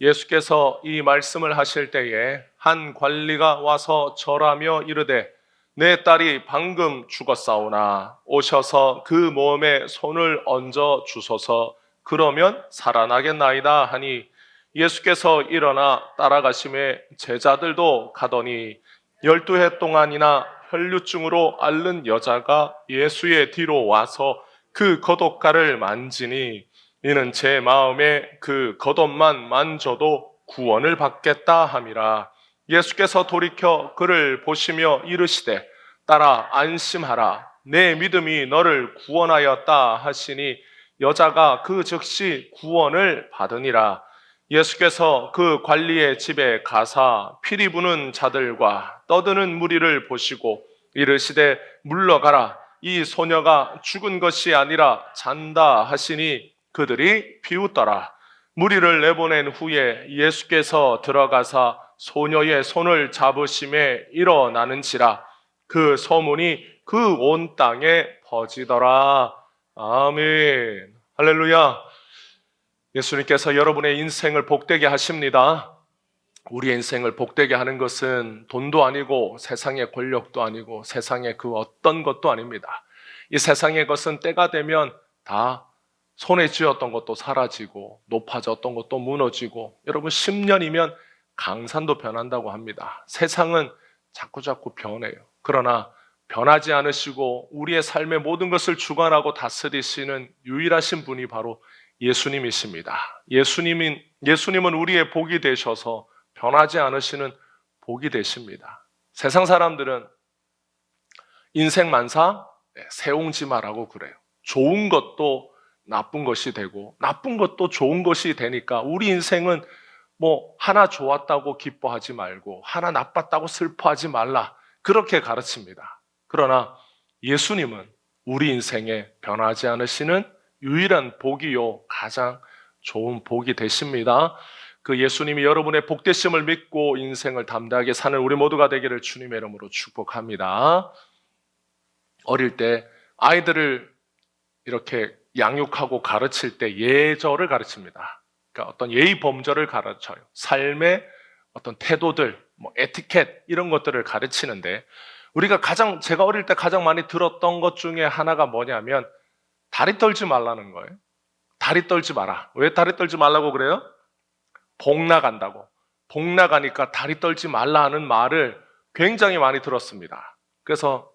예수께서 이 말씀을 하실 때에 한 관리가 와서 절하며 이르되 내 딸이 방금 죽었사오나 오셔서 그 몸에 손을 얹어 주소서. 그러면 살아나겠나이다 하니 예수께서 일어나 따라가심에 제자들도 가더니 12해 동안이나 혈류증으로 앓는 여자가 예수의 뒤로 와서 그 겉옷가를 만지니 이는 제 마음에 그 겉옷만 만져도 구원을 받겠다 함이라. 예수께서 돌이켜 그를 보시며 이르시되 딸아 안심하라 내 믿음이 너를 구원하였다 하시니 여자가 그 즉시 구원을 받으니라. 예수께서 그 관리의 집에 가사 피리 부는 자들과 떠드는 무리를 보시고 이르시되 물러가라 이 소녀가 죽은 것이 아니라 잔다 하시니 그들이 비웃더라. 무리를 내보낸 후에 예수께서 들어가사 소녀의 손을 잡으심에 일어나는지라 그 소문이 그 온 땅에 퍼지더라. 아멘. 할렐루야. 예수님께서 여러분의 인생을 복되게 하십니다. 우리의 인생을 복되게 하는 것은 돈도 아니고 세상의 권력도 아니고 세상의 그 어떤 것도 아닙니다. 이 세상의 것은 때가 되면 다 손에 쥐었던 것도 사라지고 높아졌던 것도 무너지고 여러분 10년이면 강산도 변한다고 합니다. 세상은 자꾸자꾸 변해요. 그러나 변하지 않으시고 우리의 삶의 모든 것을 주관하고 다스리시는 유일하신 분이 바로 예수님이십니다. 예수님은 우리의 복이 되셔서 변하지 않으시는 복이 되십니다. 세상 사람들은 인생 만사 세옹지마라고 그래요. 좋은 것도 나쁜 것이 되고 나쁜 것도 좋은 것이 되니까 우리 인생은 뭐 하나 좋았다고 기뻐하지 말고 하나 나빴다고 슬퍼하지 말라 그렇게 가르칩니다. 그러나 예수님은 우리 인생에 변하지 않으시는 유일한 복이요 가장 좋은 복이 되십니다. 그 예수님이 여러분의 복되심을 믿고 인생을 담대하게 사는 우리 모두가 되기를 주님의 이름으로 축복합니다. 어릴 때 아이들을 이렇게 양육하고 가르칠 때 예절을 가르칩니다. 그러니까 어떤 예의 범절을 가르쳐요. 삶의 어떤 태도들, 에티켓 이런 것들을 가르치는데 제가 어릴 때 가장 많이 들었던 것 중에 하나가 뭐냐면 다리 떨지 말라는 거예요. 다리 떨지 마라. 왜 다리 떨지 말라고 그래요? 복 나간다고. 복 나가니까 다리 떨지 말라 하는 말을 굉장히 많이 들었습니다. 그래서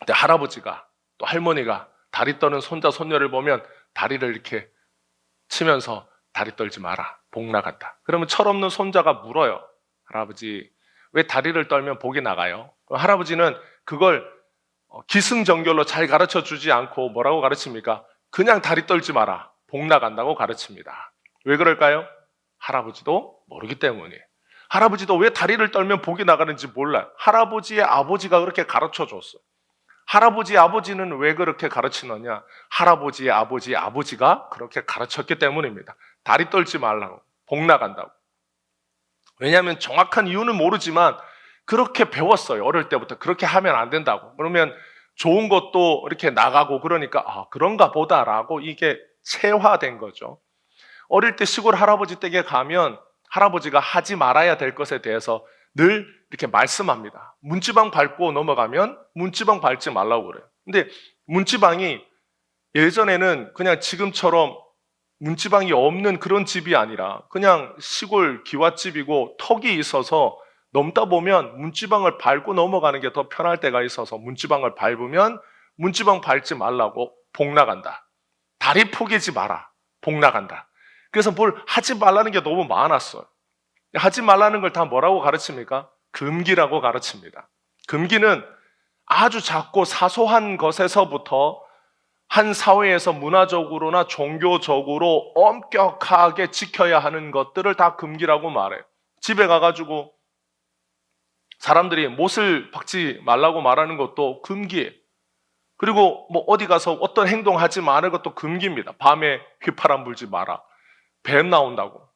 할아버지가 또 할머니가 다리 떠는 손자 손녀를 보면 다리를 이렇게 치면서 다리 떨지 마라. 복 나간다. 그러면 철없는 손자가 물어요. 할아버지 왜 다리를 떨면 복이 나가요? 할아버지는 그걸 기승전결로 잘 가르쳐 주지 않고 뭐라고 가르칩니까? 그냥 다리 떨지 마라. 복 나간다고 가르칩니다. 왜 그럴까요? 할아버지도 모르기 때문이에요. 할아버지도 왜 다리를 떨면 복이 나가는지 몰라요. 할아버지의 아버지가 그렇게 가르쳐 줬어요. 할아버지 아버지는 왜 그렇게 가르치느냐? 할아버지의 아버지의 아버지가 그렇게 가르쳤기 때문입니다. 다리 떨지 말라고, 복 나간다고. 왜냐하면 정확한 이유는 모르지만 그렇게 배웠어요. 어릴 때부터 그렇게 하면 안 된다고. 그러면 좋은 것도 이렇게 나가고 그러니까 그런가 보다라고 이게 체화된 거죠. 어릴 때 시골 할아버지 댁에 가면 할아버지가 하지 말아야 될 것에 대해서 늘 이렇게 말씀합니다. 문지방 밟고 넘어가면 문지방 밟지 말라고 그래요. 근데 문지방이 예전에는 그냥 지금처럼 문지방이 없는 그런 집이 아니라 그냥 시골 기와집이고 턱이 있어서 넘다 보면 문지방을 밟고 넘어가는 게 더 편할 때가 있어서 문지방을 밟으면 문지방 밟지 말라고 복 나간다. 다리 포개지 마라. 복 나간다. 그래서 뭘 하지 말라는 게 너무 많았어요. 하지 말라는 걸 다 뭐라고 가르칩니까? 금기라고 가르칩니다. 금기는 아주 작고 사소한 것에서부터 한 사회에서 문화적으로나 종교적으로 엄격하게 지켜야 하는 것들을 다 금기라고 말해요. 집에 가가지고 사람들이 못을 박지 말라고 말하는 것도 금기예요. 그리고 어디 가서 어떤 행동하지 말는 것도 금기입니다. 밤에 휘파람 불지 마라. 뱀 나온다고.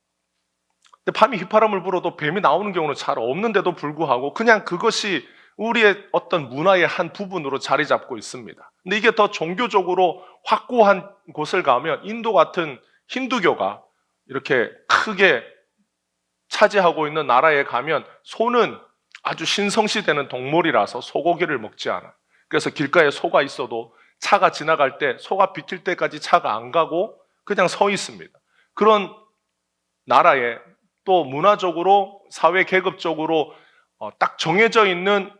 근데 밤에 휘파람을 불어도 뱀이 나오는 경우는 잘 없는데도 불구하고 그냥 그것이 우리의 어떤 문화의 한 부분으로 자리 잡고 있습니다. 근데 이게 더 종교적으로 확고한 곳을 가면 인도 같은 힌두교가 이렇게 크게 차지하고 있는 나라에 가면 소는 아주 신성시되는 동물이라서 소고기를 먹지 않아. 그래서 길가에 소가 있어도 차가 지나갈 때 소가 비킬 때까지 차가 안 가고 그냥 서 있습니다. 그런 나라에 또 문화적으로 사회 계급적으로 딱 정해져 있는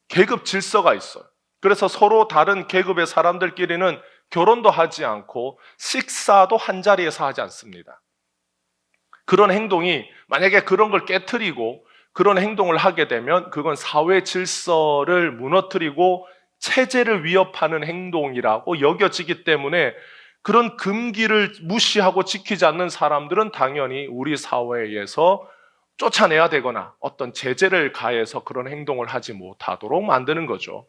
계급 질서가 있어요. 그래서 서로 다른 계급의 사람들끼리는 결혼도 하지 않고 식사도 한 자리에서 하지 않습니다. 그런 행동이 만약에 그런 걸 깨트리고 그런 행동을 하게 되면 그건 사회 질서를 무너뜨리고 체제를 위협하는 행동이라고 여겨지기 때문에 그런 금기를 무시하고 지키지 않는 사람들은 당연히 우리 사회에서 쫓아내야 되거나 어떤 제재를 가해서 그런 행동을 하지 못하도록 만드는 거죠.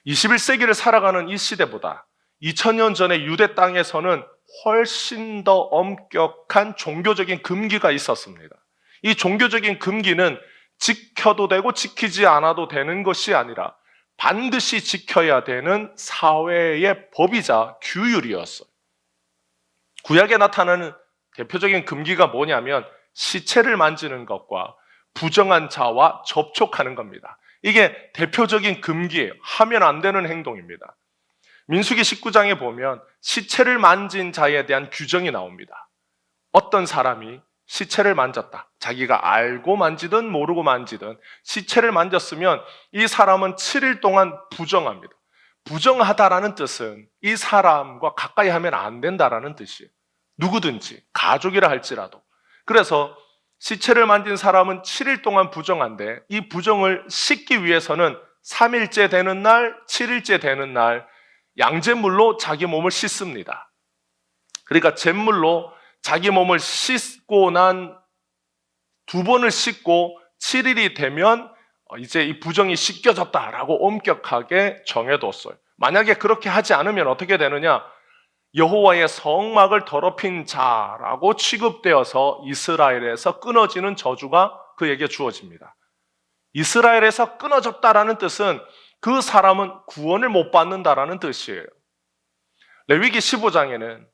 21세기를 살아가는 이 시대보다 2000년 전에 유대 땅에서는 훨씬 더 엄격한 종교적인 금기가 있었습니다. 이 종교적인 금기는 지켜도 되고 지키지 않아도 되는 것이 아니라 반드시 지켜야 되는 사회의 법이자 규율이었어요. 구약에 나타나는 대표적인 금기가 뭐냐면 시체를 만지는 것과 부정한 자와 접촉하는 겁니다. 이게 대표적인 금기예요. 하면 안 되는 행동입니다. 민수기 19장에 보면 시체를 만진 자에 대한 규정이 나옵니다. 어떤 사람이 시체를 만졌다. 자기가 알고 만지든 모르고 만지든 시체를 만졌으면 이 사람은 7일 동안 부정합니다. 부정하다라는 뜻은 이 사람과 가까이 하면 안 된다라는 뜻이에요. 누구든지 가족이라 할지라도. 그래서 시체를 만진 사람은 7일 동안 부정한데 이 부정을 씻기 위해서는 3일째 되는 날, 7일째 되는 날 양잿물로 자기 몸을 씻습니다. 그러니까 잿물로 자기 몸을 씻고 난 2번을 씻고 7일이 되면 이제 이 부정이 씻겨졌다라고 엄격하게 정해뒀어요. 만약에 그렇게 하지 않으면 어떻게 되느냐? 여호와의 성막을 더럽힌 자라고 취급되어서 이스라엘에서 끊어지는 저주가 그에게 주어집니다. 이스라엘에서 끊어졌다라는 뜻은 그 사람은 구원을 못 받는다라는 뜻이에요. 레위기 15장에는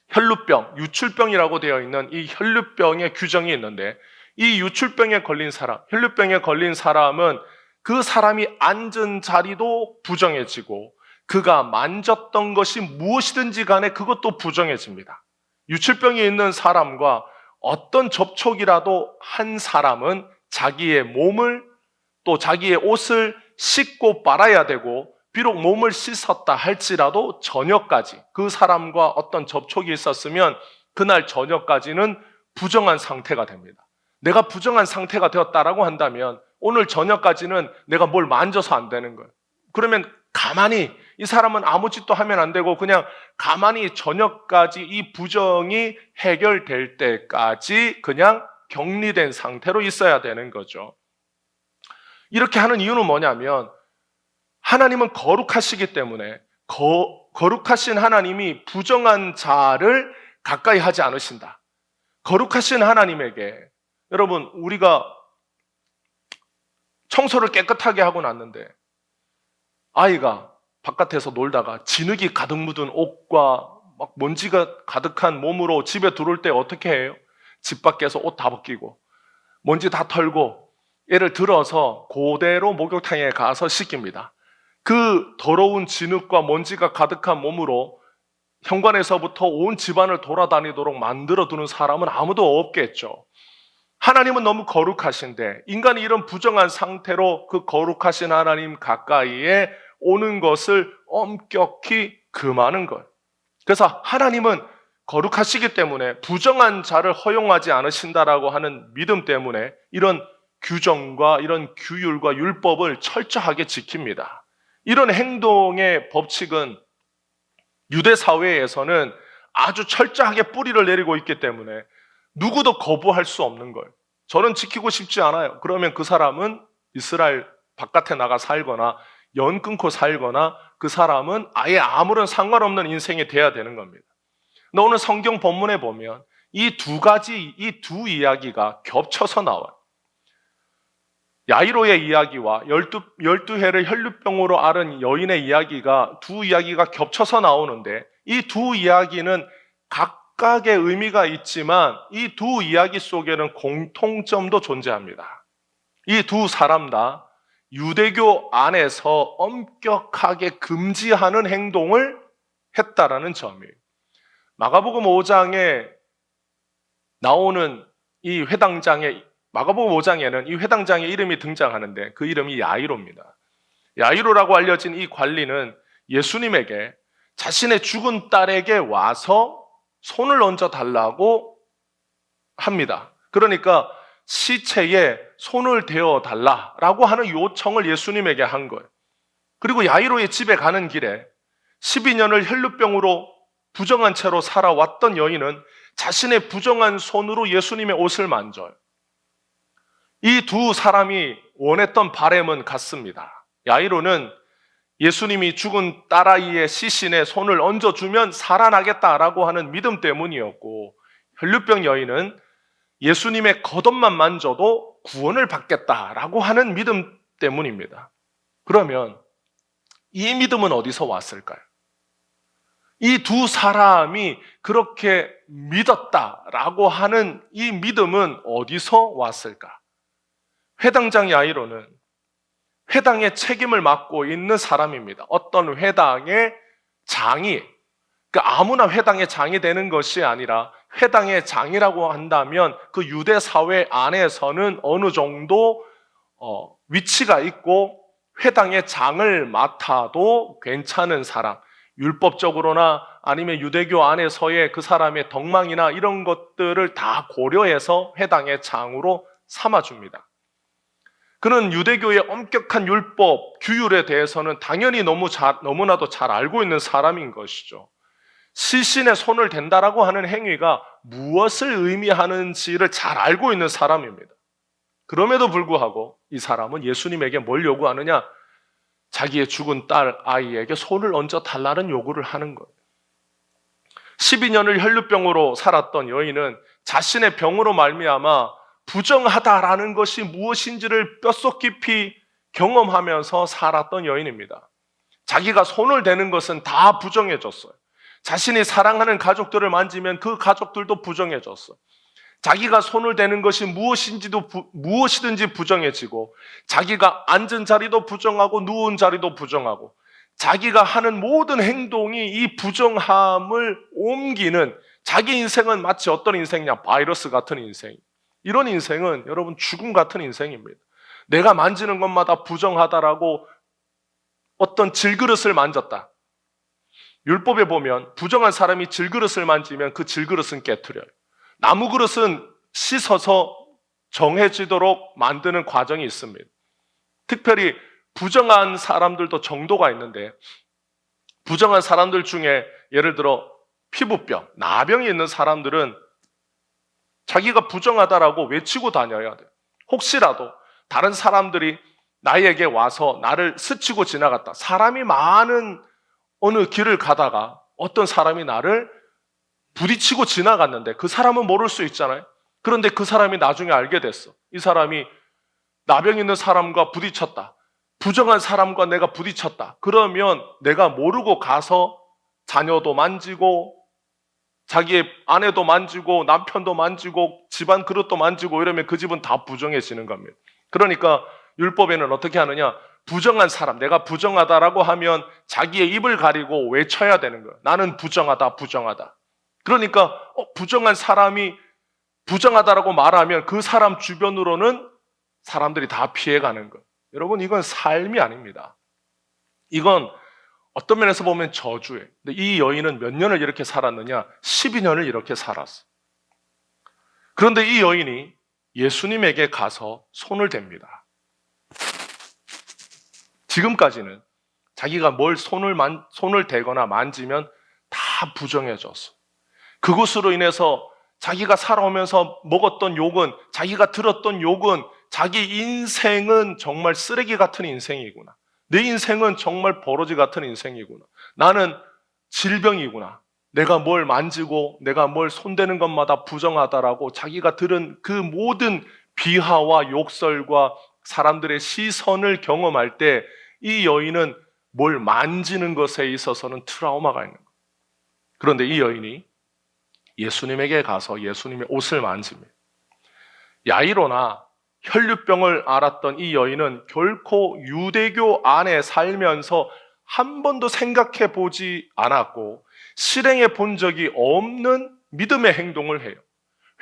혈루병, 유출병이라고 되어 있는 이 혈루병의 규정이 있는데 이 유출병에 걸린 사람, 혈루병에 걸린 사람은 그 사람이 앉은 자리도 부정해지고 그가 만졌던 것이 무엇이든지 간에 그것도 부정해집니다. 유출병이 있는 사람과 어떤 접촉이라도 한 사람은 자기의 몸을 또 자기의 옷을 씻고 빨아야 되고 비록 몸을 씻었다 할지라도 저녁까지 그 사람과 어떤 접촉이 있었으면 그날 저녁까지는 부정한 상태가 됩니다. 내가 부정한 상태가 되었다라고 한다면 오늘 저녁까지는 내가 뭘 만져서 안 되는 거예요. 그러면 가만히 이 사람은 아무 짓도 하면 안 되고 그냥 가만히 저녁까지 이 부정이 해결될 때까지 그냥 격리된 상태로 있어야 되는 거죠. 이렇게 하는 이유는 뭐냐면 하나님은 거룩하시기 때문에 거룩하신 하나님이 부정한 자를 가까이 하지 않으신다. 거룩하신 하나님에게 여러분 우리가 청소를 깨끗하게 하고 났는데 아이가 바깥에서 놀다가 진흙이 가득 묻은 옷과 막 먼지가 가득한 몸으로 집에 들어올 때 어떻게 해요? 집 밖에서 옷 다 벗기고 먼지 다 털고 얘를 들어서 그대로 목욕탕에 가서 씻깁니다. 그 더러운 진흙과 먼지가 가득한 몸으로 현관에서부터 온 집안을 돌아다니도록 만들어두는 사람은 아무도 없겠죠. 하나님은 너무 거룩하신데 인간이 이런 부정한 상태로 그 거룩하신 하나님 가까이에 오는 것을 엄격히 금하는 것. 그래서 하나님은 거룩하시기 때문에 부정한 자를 허용하지 않으신다라고 하는 믿음 때문에 이런 규정과 이런 규율과 율법을 철저하게 지킵니다. 이런 행동의 법칙은 유대 사회에서는 아주 철저하게 뿌리를 내리고 있기 때문에 누구도 거부할 수 없는 거예요. 저는 지키고 싶지 않아요. 그러면 그 사람은 이스라엘 바깥에 나가 살거나 연 끊고 살거나 그 사람은 아예 아무런 상관없는 인생이 돼야 되는 겁니다. 근데 오늘 성경 본문에 보면 이 두 이야기가 겹쳐서 나와요. 야이로의 이야기와 12해를 혈루병으로 앓은 여인의 이야기가 두 이야기가 겹쳐서 나오는데 이 두 이야기는 각 각각의 의미가 있지만 이 두 이야기 속에는 공통점도 존재합니다. 이 두 사람 다 유대교 안에서 엄격하게 금지하는 행동을 했다라는 점이에요. 마가복음 5장에 나오는 이 회당장의 마가복음 5장에는 이 회당장의 이름이 등장하는데 그 이름이 야이로입니다. 야이로라고 알려진 이 관리는 예수님에게 자신의 죽은 딸에게 와서 손을 얹어 달라고 합니다. 그러니까 시체에 손을 대어 달라라고 하는 요청을 예수님에게 한 거예요. 그리고 야이로의 집에 가는 길에 12년을 혈루병으로 부정한 채로 살아왔던 여인은 자신의 부정한 손으로 예수님의 옷을 만져요. 이 두 사람이 원했던 바램은 같습니다. 야이로는 예수님이 죽은 딸아이의 시신에 손을 얹어주면 살아나겠다라고 하는 믿음 때문이었고, 혈루병 여인은 예수님의 겉옷만 만져도 구원을 받겠다라고 하는 믿음 때문입니다. 그러면 이 믿음은 어디서 왔을까요? 이 두 사람이 그렇게 믿었다라고 하는 이 믿음은 어디서 왔을까? 회당장 야이로는 회당의 책임을 맡고 있는 사람입니다. 어떤 회당의 장이, 그러니까 아무나 회당의 장이 되는 것이 아니라 회당의 장이라고 한다면 그 유대 사회 안에서는 어느 정도 위치가 있고 회당의 장을 맡아도 괜찮은 사람, 율법적으로나 아니면 유대교 안에서의 그 사람의 덕망이나 이런 것들을 다 고려해서 회당의 장으로 삼아줍니다. 그는 유대교의 엄격한 율법, 규율에 대해서는 당연히 너무나도 잘 알고 있는 사람인 것이죠. 시신에 손을 댄다라고 하는 행위가 무엇을 의미하는지를 잘 알고 있는 사람입니다. 그럼에도 불구하고 이 사람은 예수님에게 뭘 요구하느냐? 자기의 죽은 딸 아이에게 손을 얹어 달라는 요구를 하는 거예요. 12년을 혈루병으로 살았던 여인은 자신의 병으로 말미암아 부정하다라는 것이 무엇인지를 뼛속 깊이 경험하면서 살았던 여인입니다. 자기가 손을 대는 것은 다 부정해졌어요. 자신이 사랑하는 가족들을 만지면 그 가족들도 부정해졌어요. 자기가 손을 대는 것이 무엇이든지 부정해지고, 자기가 앉은 자리도 부정하고 누운 자리도 부정하고, 자기가 하는 모든 행동이 이 부정함을 옮기는, 자기 인생은 마치 어떤 인생이냐? 바이러스 같은 인생. 이런 인생은 여러분 죽음 같은 인생입니다. 내가 만지는 것마다 부정하다라고 어떤 질그릇을 만졌다. 율법에 보면 부정한 사람이 질그릇을 만지면 그 질그릇은 깨트려요. 나무 그릇은 씻어서 정해지도록 만드는 과정이 있습니다. 특별히 부정한 사람들도 정도가 있는데, 부정한 사람들 중에 예를 들어 피부병, 나병이 있는 사람들은 자기가 부정하다라고 외치고 다녀야 돼요. 혹시라도 다른 사람들이 나에게 와서 나를 스치고 지나갔다. 사람이 많은 어느 길을 가다가 어떤 사람이 나를 부딪히고 지나갔는데 그 사람은 모를 수 있잖아요. 그런데 그 사람이 나중에 알게 됐어. 이 사람이 나병 있는 사람과 부딪혔다. 부정한 사람과 내가 부딪혔다. 그러면 내가 모르고 가서 자녀도 만지고 자기의 아내도 만지고 남편도 만지고 집안 그릇도 만지고 이러면 그 집은 다 부정해지는 겁니다. 그러니까 율법에는 어떻게 하느냐? 부정한 사람, 내가 부정하다라고 하면 자기의 입을 가리고 외쳐야 되는 거예요. 나는 부정하다, 부정하다. 그러니까 부정한 사람이 부정하다라고 말하면 그 사람 주변으로는 사람들이 다 피해가는 거예요. 여러분, 이건 삶이 아닙니다. 이건 어떤 면에서 보면 저주예요. 근데 이 여인은 몇 년을 이렇게 살았느냐? 12년을 이렇게 살았어. 그런데 이 여인이 예수님에게 가서 손을 댑니다. 지금까지는 자기가 뭘 손을 대거나 만지면 다 부정해졌어. 그것으로 인해서 자기가 살아오면서 먹었던 욕은, 자기가 들었던 욕은, 자기 인생은 정말 쓰레기 같은 인생이구나. 내 인생은 정말 버러지 같은 인생이구나. 나는 질병이구나. 내가 뭘 만지고 내가 뭘 손대는 것마다 부정하다라고 자기가 들은 그 모든 비하와 욕설과 사람들의 시선을 경험할 때 이 여인은 뭘 만지는 것에 있어서는 트라우마가 있는 거예요. 그런데 이 여인이 예수님에게 가서 예수님의 옷을 만집니다. 야이로나 혈류병을 앓았던 이 여인은 결코 유대교 안에 살면서 한 번도 생각해 보지 않았고 실행해 본 적이 없는 믿음의 행동을 해요.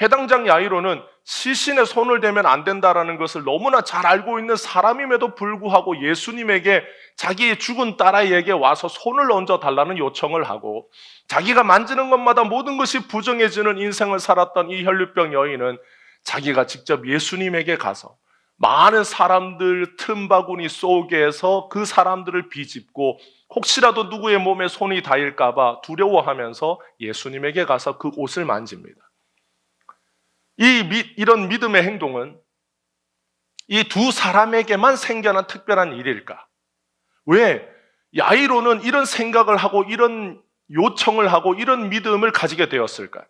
회당장 야이로는 시신에 손을 대면 안 된다라는 것을 너무나 잘 알고 있는 사람임에도 불구하고 예수님에게 자기의 죽은 딸아이에게 와서 손을 얹어 달라는 요청을 하고 자기가 만지는 것마다 모든 것이 부정해지는 인생을 살았던 이 혈류병 여인은 자기가 직접 예수님에게 가서 많은 사람들 틈바구니 속에서 그 사람들을 비집고 혹시라도 누구의 몸에 손이 닿을까 봐 두려워하면서 예수님에게 가서 그 옷을 만집니다. 이런 믿음의 행동은 이 두 사람에게만 생겨난 특별한 일일까? 왜 야이로는 이런 생각을 하고 이런 요청을 하고 이런 믿음을 가지게 되었을까?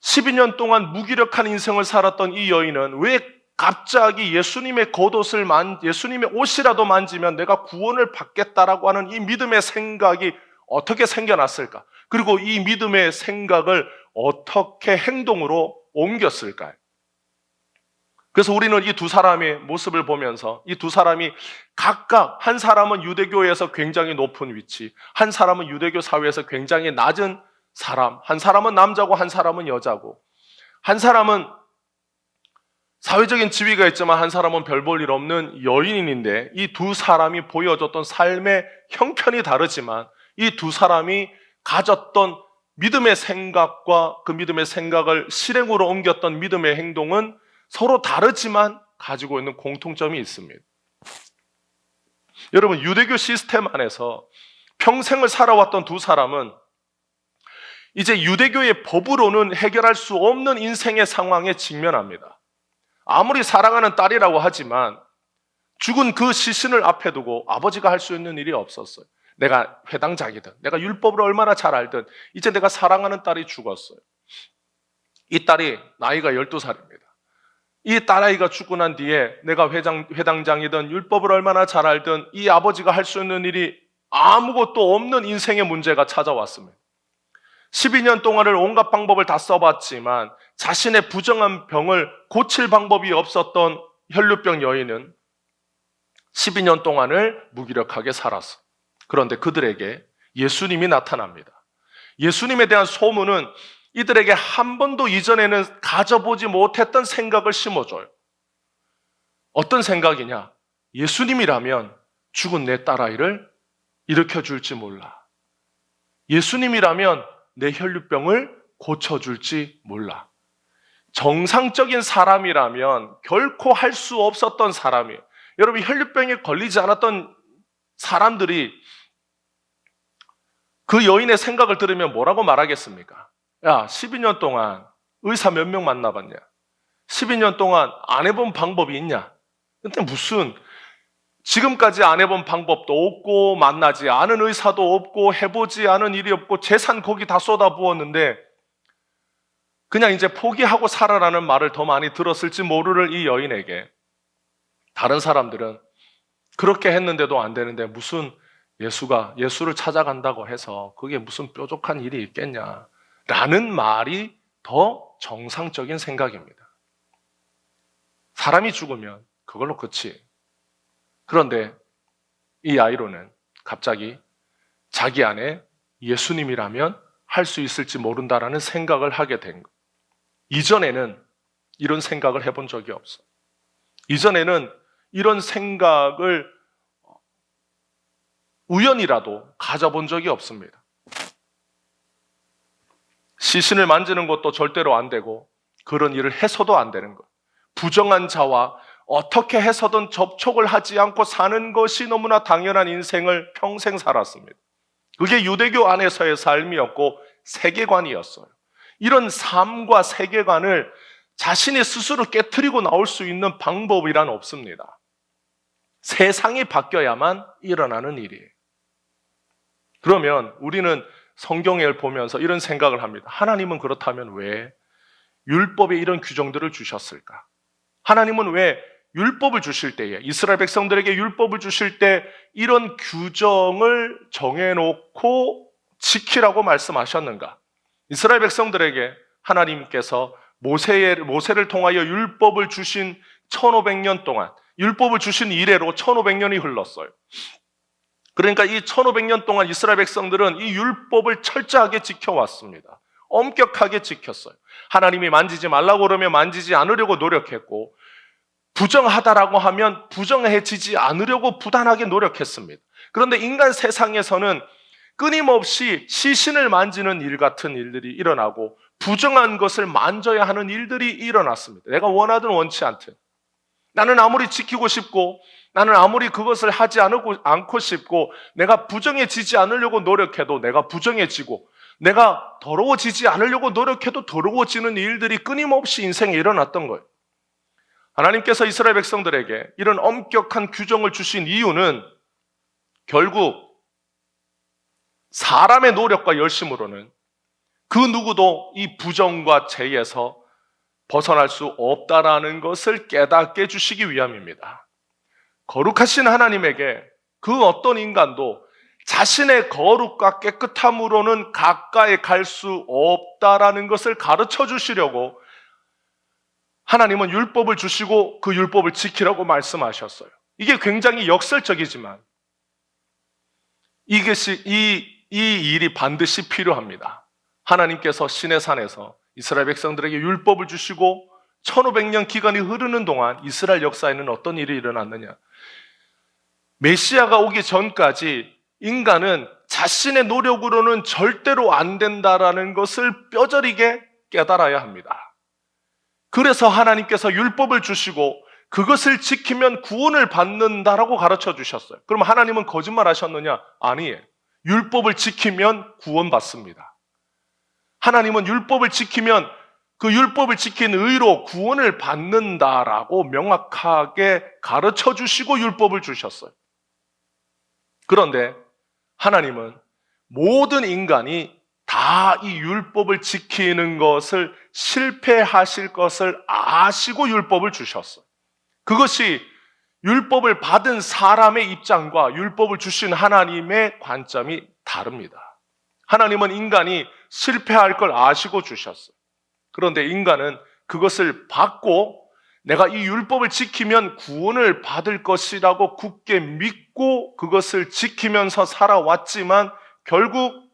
12년 동안 무기력한 인생을 살았던 이 여인은 왜 갑자기 예수님의 겉옷을 예수님의 옷이라도 만지면 내가 구원을 받겠다라고 하는 이 믿음의 생각이 어떻게 생겨났을까? 그리고 이 믿음의 생각을 어떻게 행동으로 옮겼을까요? 그래서 우리는 이 두 사람의 모습을 보면서 이 두 사람이 각각 한 사람은 유대교에서 굉장히 높은 위치, 한 사람은 유대교 사회에서 굉장히 낮은 사람, 한 사람은 남자고 한 사람은 여자고, 한 사람은 사회적인 지위가 있지만 한 사람은 별 볼 일 없는 여인인데 이 두 사람이 보여줬던 삶의 형편이 다르지만 이 두 사람이 가졌던 믿음의 생각과 그 믿음의 생각을 실행으로 옮겼던 믿음의 행동은 서로 다르지만 가지고 있는 공통점이 있습니다. 여러분, 유대교 시스템 안에서 평생을 살아왔던 두 사람은 이제 유대교의 법으로는 해결할 수 없는 인생의 상황에 직면합니다. 아무리 사랑하는 딸이라고 하지만 죽은 그 시신을 앞에 두고 아버지가 할 수 있는 일이 없었어요. 내가 회당장이든 내가 율법을 얼마나 잘 알든 이제 내가 사랑하는 딸이 죽었어요. 이 딸이 나이가 12살입니다. 이 딸아이가 죽고 난 뒤에 내가 회당장이든 율법을 얼마나 잘 알든 이 아버지가 할 수 있는 일이 아무것도 없는 인생의 문제가 찾아왔습니다. 12년 동안을 온갖 방법을 다 써봤지만 자신의 부정한 병을 고칠 방법이 없었던 혈류병 여인은 12년 동안을 무기력하게 살았어. 그런데 그들에게 예수님이 나타납니다. 예수님에 대한 소문은 이들에게 한 번도 이전에는 가져보지 못했던 생각을 심어줘요. 어떤 생각이냐? 예수님이라면 죽은 내 딸아이를 일으켜줄지 몰라. 예수님이라면 내 혈류병을 고쳐줄지 몰라. 정상적인 사람이라면 결코 할 수 없었던 사람이에요. 여러분, 혈류병에 걸리지 않았던 사람들이 그 여인의 생각을 들으면 뭐라고 말하겠습니까? 야, 12년 동안 의사 몇 명 만나봤냐? 12년 동안 안 해본 방법이 있냐? 근데 무슨 지금까지 안 해본 방법도 없고 만나지 않은 의사도 없고 해보지 않은 일이 없고 재산 거기 다 쏟아부었는데 그냥 이제 포기하고 살아라는 말을 더 많이 들었을지 모를 이 여인에게 다른 사람들은 그렇게 했는데도 안 되는데 무슨 예수를 찾아간다고 해서 그게 무슨 뾰족한 일이 있겠냐 라는 말이 더 정상적인 생각입니다. 사람이 죽으면 그걸로 끝이. 그런데 이 아이로는 갑자기 자기 안에 예수님이라면 할 수 있을지 모른다라는 생각을 하게 된 것. 이전에는 이런 생각을 해본 적이 없어. 이전에는 이런 생각을 우연이라도 가져본 적이 없습니다. 시신을 만지는 것도 절대로 안 되고 그런 일을 해서도 안 되는 것. 부정한 자와 어떻게 해서든 접촉을 하지 않고 사는 것이 너무나 당연한 인생을 평생 살았습니다. 그게 유대교 안에서의 삶이었고 세계관이었어요. 이런 삶과 세계관을 자신이 스스로 깨트리고 나올 수 있는 방법이란 없습니다. 세상이 바뀌어야만 일어나는 일이에요. 그러면 우리는 성경을 보면서 이런 생각을 합니다. 하나님은 그렇다면 왜 율법에 이런 규정들을 주셨을까? 하나님은 왜 율법을 주실 때에 이스라엘 백성들에게 율법을 주실 때 이런 규정을 정해놓고 지키라고 말씀하셨는가? 이스라엘 백성들에게 하나님께서 모세를 통하여 율법을 주신 1500년 동안, 율법을 주신 이래로 1500년이 흘렀어요. 그러니까 이 1500년 동안 이스라엘 백성들은 이 율법을 철저하게 지켜왔습니다. 엄격하게 지켰어요. 하나님이 만지지 말라고 그러면 만지지 않으려고 노력했고, 부정하다라고 하면 부정해지지 않으려고 부단하게 노력했습니다. 그런데 인간 세상에서는 끊임없이 시신을 만지는 일 같은 일들이 일어나고 부정한 것을 만져야 하는 일들이 일어났습니다. 내가 원하든 원치 않든. 나는 아무리 지키고 싶고 나는 아무리 그것을 하지 않고 싶고 내가 부정해지지 않으려고 노력해도 내가 부정해지고 내가 더러워지지 않으려고 노력해도 더러워지는 일들이 끊임없이 인생에 일어났던 거예요. 하나님께서 이스라엘 백성들에게 이런 엄격한 규정을 주신 이유는 결국 사람의 노력과 열심으로는 그 누구도 이 부정과 죄에서 벗어날 수 없다라는 것을 깨닫게 해주시기 위함입니다. 거룩하신 하나님에게 그 어떤 인간도 자신의 거룩과 깨끗함으로는 가까이 갈 수 없다라는 것을 가르쳐 주시려고 하나님은 율법을 주시고 그 율법을 지키라고 말씀하셨어요. 이게 굉장히 역설적이지만 이 일이 반드시 필요합니다. 하나님께서 시내산에서 이스라엘 백성들에게 율법을 주시고 1500년 기간이 흐르는 동안 이스라엘 역사에는 어떤 일이 일어났느냐? 메시아가 오기 전까지 인간은 자신의 노력으로는 절대로 안 된다라는 것을 뼈저리게 깨달아야 합니다. 그래서 하나님께서 율법을 주시고 그것을 지키면 구원을 받는다라고 가르쳐 주셨어요. 그럼 하나님은 거짓말 하셨느냐? 아니에요. 율법을 지키면 구원받습니다. 하나님은 율법을 지키면 그 율법을 지킨 의로 구원을 받는다라고 명확하게 가르쳐 주시고 율법을 주셨어요. 그런데 하나님은 모든 인간이 다 이 율법을 지키는 것을 실패하실 것을 아시고 율법을 주셨어요. 그것이 율법을 받은 사람의 입장과 율법을 주신 하나님의 관점이 다릅니다. 하나님은 인간이 실패할 걸 아시고 주셨어요. 그런데 인간은 그것을 받고 내가 이 율법을 지키면 구원을 받을 것이라고 굳게 믿고 그것을 지키면서 살아왔지만 결국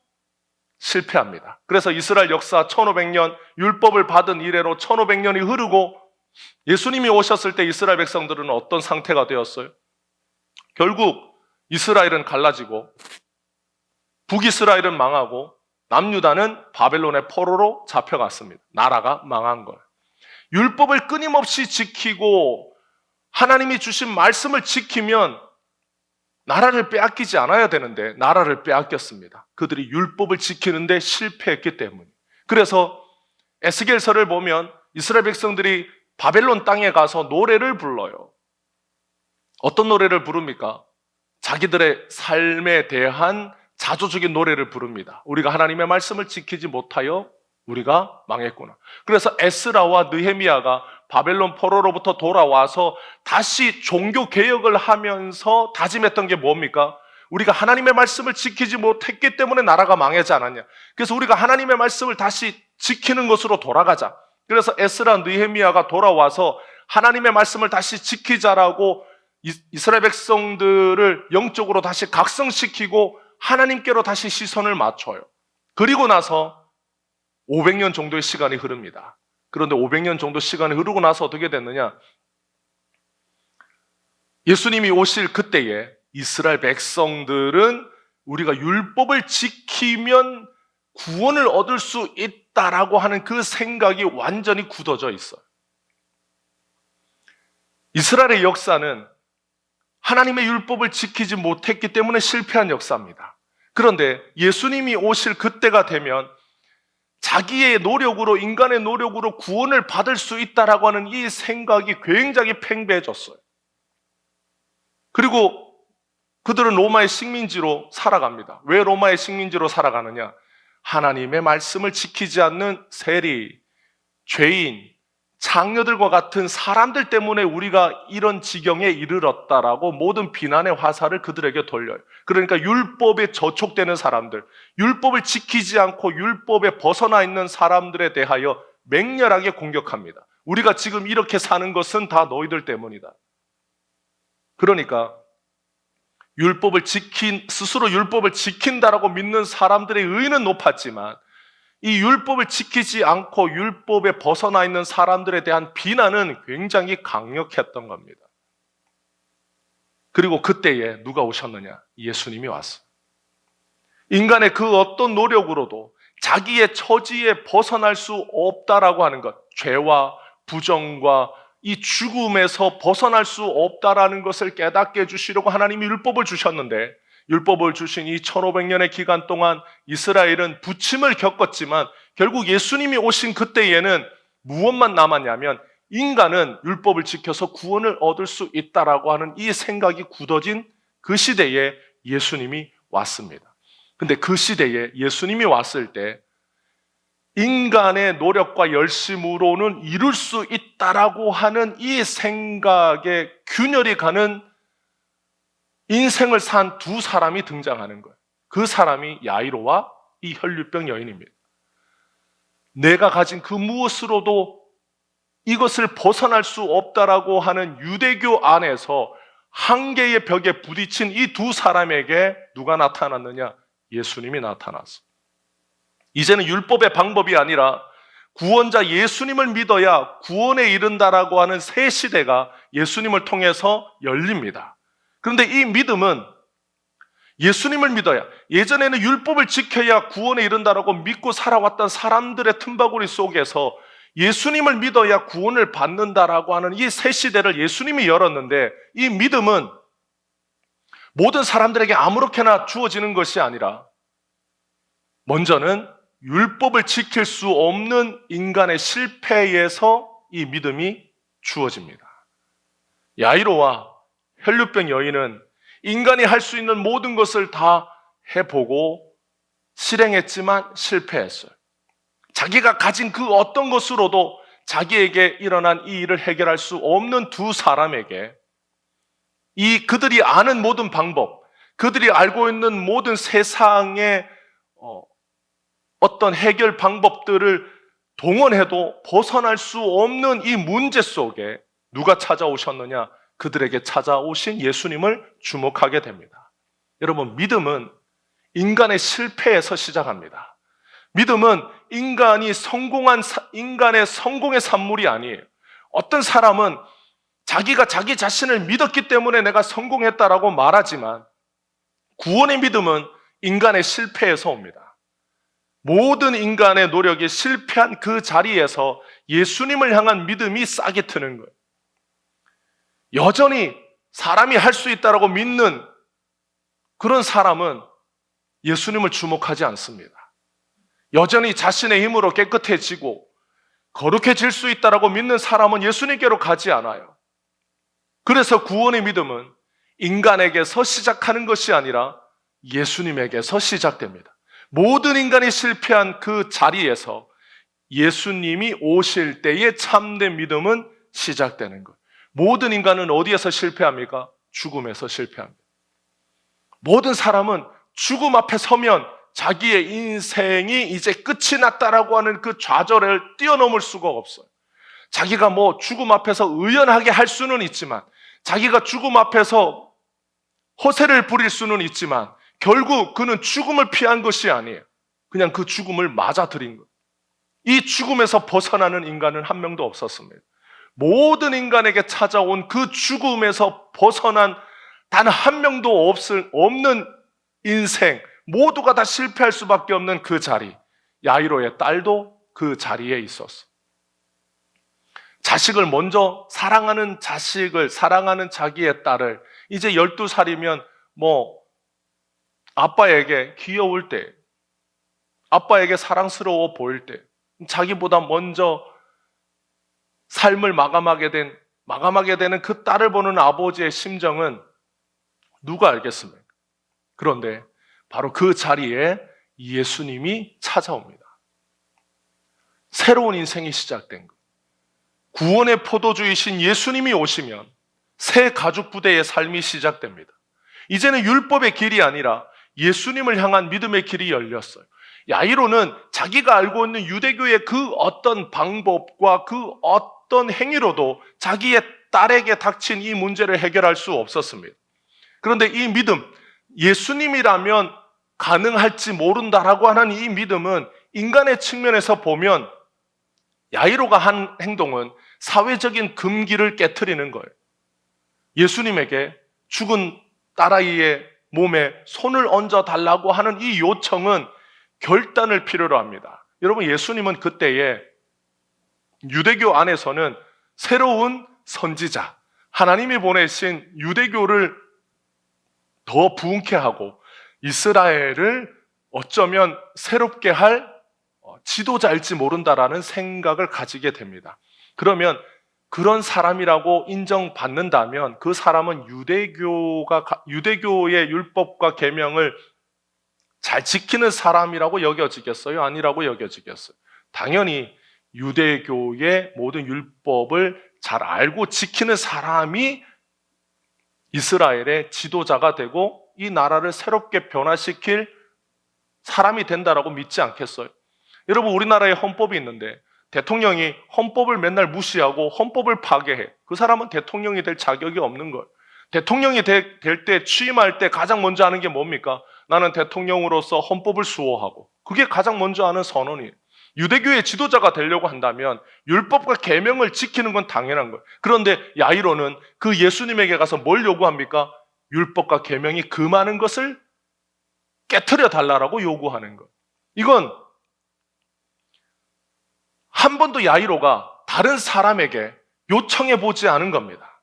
실패합니다. 그래서 이스라엘 역사 1500년 율법을 받은 이래로 1500년이 흐르고 예수님이 오셨을 때 이스라엘 백성들은 어떤 상태가 되었어요? 결국 이스라엘은 갈라지고 북이스라엘은 망하고 남유다는 바벨론의 포로로 잡혀갔습니다. 나라가 망한 거예요. 율법을 끊임없이 지키고 하나님이 주신 말씀을 지키면 나라를 빼앗기지 않아야 되는데 나라를 빼앗겼습니다. 그들이 율법을 지키는데 실패했기 때문에. 그래서 에스겔서를 보면 이스라엘 백성들이 바벨론 땅에 가서 노래를 불러요. 어떤 노래를 부릅니까? 자기들의 삶에 대한 자조적인 노래를 부릅니다. 우리가 하나님의 말씀을 지키지 못하여 우리가 망했구나. 그래서 에스라와 느헤미야가 바벨론 포로로부터 돌아와서 다시 종교 개혁을 하면서 다짐했던 게 뭡니까? 우리가 하나님의 말씀을 지키지 못했기 때문에 나라가 망하지 않았냐. 그래서 우리가 하나님의 말씀을 다시 지키는 것으로 돌아가자. 그래서 에스라, 느헤미야가 돌아와서 하나님의 말씀을 다시 지키자라고 이스라엘 백성들을 영적으로 다시 각성시키고 하나님께로 다시 시선을 맞춰요. 그리고 나서 500년 정도의 시간이 흐릅니다. 그런데 500년 정도 시간이 흐르고 나서 어떻게 됐느냐? 예수님이 오실 그때에 이스라엘 백성들은 우리가 율법을 지키면 구원을 얻을 수 있다라고 하는 그 생각이 완전히 굳어져 있어요. 이스라엘의 역사는 하나님의 율법을 지키지 못했기 때문에 실패한 역사입니다. 그런데 예수님이 오실 그때가 되면 자기의 노력으로, 인간의 노력으로 구원을 받을 수 있다라고 하는 이 생각이 굉장히 팽배해졌어요. 그리고 그들은 로마의 식민지로 살아갑니다. 왜 로마의 식민지로 살아가느냐? 하나님의 말씀을 지키지 않는 세리, 죄인, 장녀들과 같은 사람들 때문에 우리가 이런 지경에 이르렀다라고 모든 비난의 화살을 그들에게 돌려요. 그러니까 율법에 저촉되는 사람들, 율법을 지키지 않고 율법에 벗어나 있는 사람들에 대하여 맹렬하게 공격합니다. 우리가 지금 이렇게 사는 것은 다 너희들 때문이다. 그러니까 스스로 율법을 지킨다라고 믿는 사람들의 의는 높았지만 이 율법을 지키지 않고 율법에 벗어나 있는 사람들에 대한 비난은 굉장히 강력했던 겁니다. 그리고 그때에 누가 오셨느냐? 예수님이 왔어요. 인간의 그 어떤 노력으로도 자기의 처지에 벗어날 수 없다라고 하는 것, 죄와 부정과 이 죽음에서 벗어날 수 없다라는 것을 깨닫게 해주시려고 하나님이 율법을 주셨는데, 율법을 주신 이 1500년의 기간 동안 이스라엘은 부침을 겪었지만 결국 예수님이 오신 그때에는 무엇만 남았냐면 인간은 율법을 지켜서 구원을 얻을 수 있다라고 하는 이 생각이 굳어진 그 시대에 예수님이 왔습니다. 근데 그 시대에 예수님이 왔을 때 인간의 노력과 열심으로는 이룰 수 있다라고 하는 이 생각에 균열이 가는 인생을 산 두 사람이 등장하는 거예요. 그 사람이 야이로와 이 혈류병 여인입니다. 내가 가진 그 무엇으로도 이것을 벗어날 수 없다라고 하는 유대교 안에서 한계의 벽에 부딪힌 이 두 사람에게 누가 나타났느냐? 예수님이 나타났어. 이제는 율법의 방법이 아니라 구원자 예수님을 믿어야 구원에 이른다라고 하는 새 시대가 예수님을 통해서 열립니다. 그런데 이 믿음은 예수님을 믿어야, 예전에는 율법을 지켜야 구원에 이른다라고 믿고 살아왔던 사람들의 틈바구니 속에서 예수님을 믿어야 구원을 받는다라고 하는 이 새 시대를 예수님이 열었는데, 이 믿음은 모든 사람들에게 아무렇게나 주어지는 것이 아니라 먼저는 율법을 지킬 수 없는 인간의 실패에서 이 믿음이 주어집니다. 야이로와 혈류병 여인은 인간이 할 수 있는 모든 것을 다 해보고 실행했지만 실패했어요. 자기가 가진 그 어떤 것으로도 자기에게 일어난 이 일을 해결할 수 없는 두 사람에게 그들이 아는 모든 방법, 그들이 알고 있는 모든 세상의 어떤 해결 방법들을 동원해도 벗어날 수 없는 이 문제 속에 누가 찾아오셨느냐? 그들에게 찾아오신 예수님을 주목하게 됩니다. 여러분, 믿음은 인간의 실패에서 시작합니다. 믿음은 인간의 성공의 산물이 아니에요. 어떤 사람은 자기가 자기 자신을 믿었기 때문에 내가 성공했다라고 말하지만 구원의 믿음은 인간의 실패에서 옵니다. 모든 인간의 노력이 실패한 그 자리에서 예수님을 향한 믿음이 싹이 트는 거예요. 여전히 사람이 할 수 있다라고 믿는 그런 사람은 예수님을 주목하지 않습니다. 여전히 자신의 힘으로 깨끗해지고 거룩해질 수 있다라고 믿는 사람은 예수님께로 가지 않아요. 그래서 구원의 믿음은 인간에게서 시작하는 것이 아니라 예수님에게서 시작됩니다. 모든 인간이 실패한 그 자리에서 예수님이 오실 때의 참된 믿음은 시작되는 거예요. 모든 인간은 어디에서 실패합니까? 죽음에서 실패합니다. 모든 사람은 죽음 앞에 서면 자기의 인생이 이제 끝이 났다라고 하는 그 좌절을 뛰어넘을 수가 없어요. 자기가 죽음 앞에서 의연하게 할 수는 있지만, 자기가 죽음 앞에서 허세를 부릴 수는 있지만 결국 그는 죽음을 피한 것이 아니에요. 그냥 그 죽음을 맞아들인 거예요. 이 죽음에서 벗어나는 인간은 한 명도 없었습니다. 모든 인간에게 찾아온 그 죽음에서 벗어난 단 한 명도 없는 인생, 모두가 다 실패할 수밖에 없는 그 자리, 야이로의 딸도 그 자리에 있었어. 자식을 먼저 사랑하는 사랑하는 자기의 딸을 이제 12살이면 아빠에게 귀여울 때, 아빠에게 사랑스러워 보일 때, 자기보다 먼저 삶을 마감하게 되는 그 딸을 보는 아버지의 심정은 누가 알겠습니까? 그런데 바로 그 자리에 예수님이 찾아옵니다. 새로운 인생이 시작된 것. 구원의 포도주이신 예수님이 오시면 새 가죽 부대의 삶이 시작됩니다. 이제는 율법의 길이 아니라 예수님을 향한 믿음의 길이 열렸어요. 야이로는 자기가 알고 있는 유대교의 그 어떤 방법과 그 어떤 행위로도 자기의 딸에게 닥친 이 문제를 해결할 수 없었습니다. 그런데 이 믿음, 예수님이라면 가능할지 모른다라고 하는 이 믿음은 인간의 측면에서 보면 야이로가 한 행동은 사회적인 금기를 깨트리는 거예요. 예수님에게 죽은 딸아이의 몸에 손을 얹어 달라고 하는 이 요청은 결단을 필요로 합니다. 여러분, 예수님은 그때에 유대교 안에서는 새로운 선지자, 하나님이 보내신 유대교를 더 부흥케 하고 이스라엘을 어쩌면 새롭게 할 지도자일지 모른다라는 생각을 가지게 됩니다. 그러면 그런 사람이라고 인정받는다면 그 사람은 유대교의 율법과 계명을 잘 지키는 사람이라고 여겨지겠어요? 아니라고 여겨지겠어요? 당연히 유대교의 모든 율법을 잘 알고 지키는 사람이 이스라엘의 지도자가 되고 이 나라를 새롭게 변화시킬 사람이 된다라고 믿지 않겠어요? 여러분, 우리나라에 헌법이 있는데 대통령이 헌법을 맨날 무시하고 헌법을 파괴해. 그 사람은 대통령이 될 자격이 없는 거예요. 대통령이 될 때, 취임할 때 가장 먼저 하는 게 뭡니까? 나는 대통령으로서 헌법을 수호하고. 그게 가장 먼저 하는 선언이에요. 유대교의 지도자가 되려고 한다면 율법과 계명을 지키는 건 당연한 거예요. 그런데 야이로는 그 예수님에게 가서 뭘 요구합니까? 율법과 계명이 그 많은 것을 깨트려 달라고 요구하는 거예요. 이건 한 번도 야이로가 다른 사람에게 요청해 보지 않은 겁니다.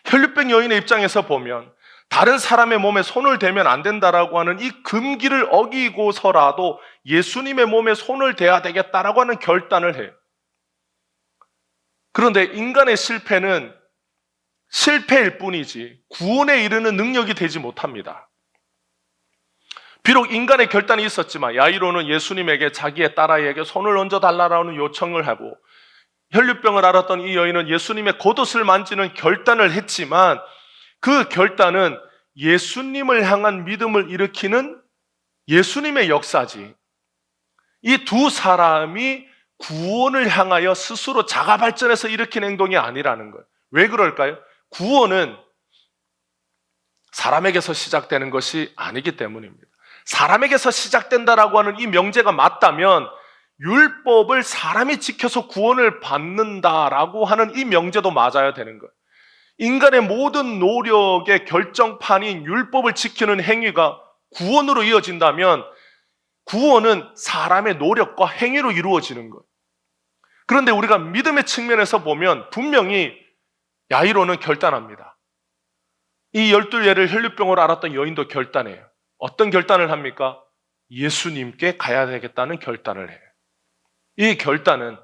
혈류병 여인의 입장에서 보면 다른 사람의 몸에 손을 대면 안 된다라고 하는 이 금기를 어기고서라도 예수님의 몸에 손을 대야 되겠다라고 하는 결단을 해요. 그런데 인간의 실패는 실패일 뿐이지 구원에 이르는 능력이 되지 못합니다. 비록 인간의 결단이 있었지만 야이로는 예수님에게 자기의 딸아이에게 손을 얹어달라는 요청을 하고 혈류병을 앓았던 이 여인은 예수님의 겉옷을 만지는 결단을 했지만 그 결단은 예수님을 향한 믿음을 일으키는 예수님의 역사지. 이 두 사람이 구원을 향하여 스스로 자가 발전해서 일으킨 행동이 아니라는 거예요. 왜 그럴까요? 구원은 사람에게서 시작되는 것이 아니기 때문입니다. 사람에게서 시작된다라고 하는 이 명제가 맞다면 율법을 사람이 지켜서 구원을 받는다라고 하는 이 명제도 맞아야 되는 거예요. 인간의 모든 노력의 결정판인 율법을 지키는 행위가 구원으로 이어진다면 구원은 사람의 노력과 행위로 이루어지는 거예요. 그런데 우리가 믿음의 측면에서 보면 분명히 야이로는 결단합니다. 이 12예를 혈류병으로 앓았던 여인도 결단해요. 어떤 결단을 합니까? 예수님께 가야 되겠다는 결단을 해요. 이 결단은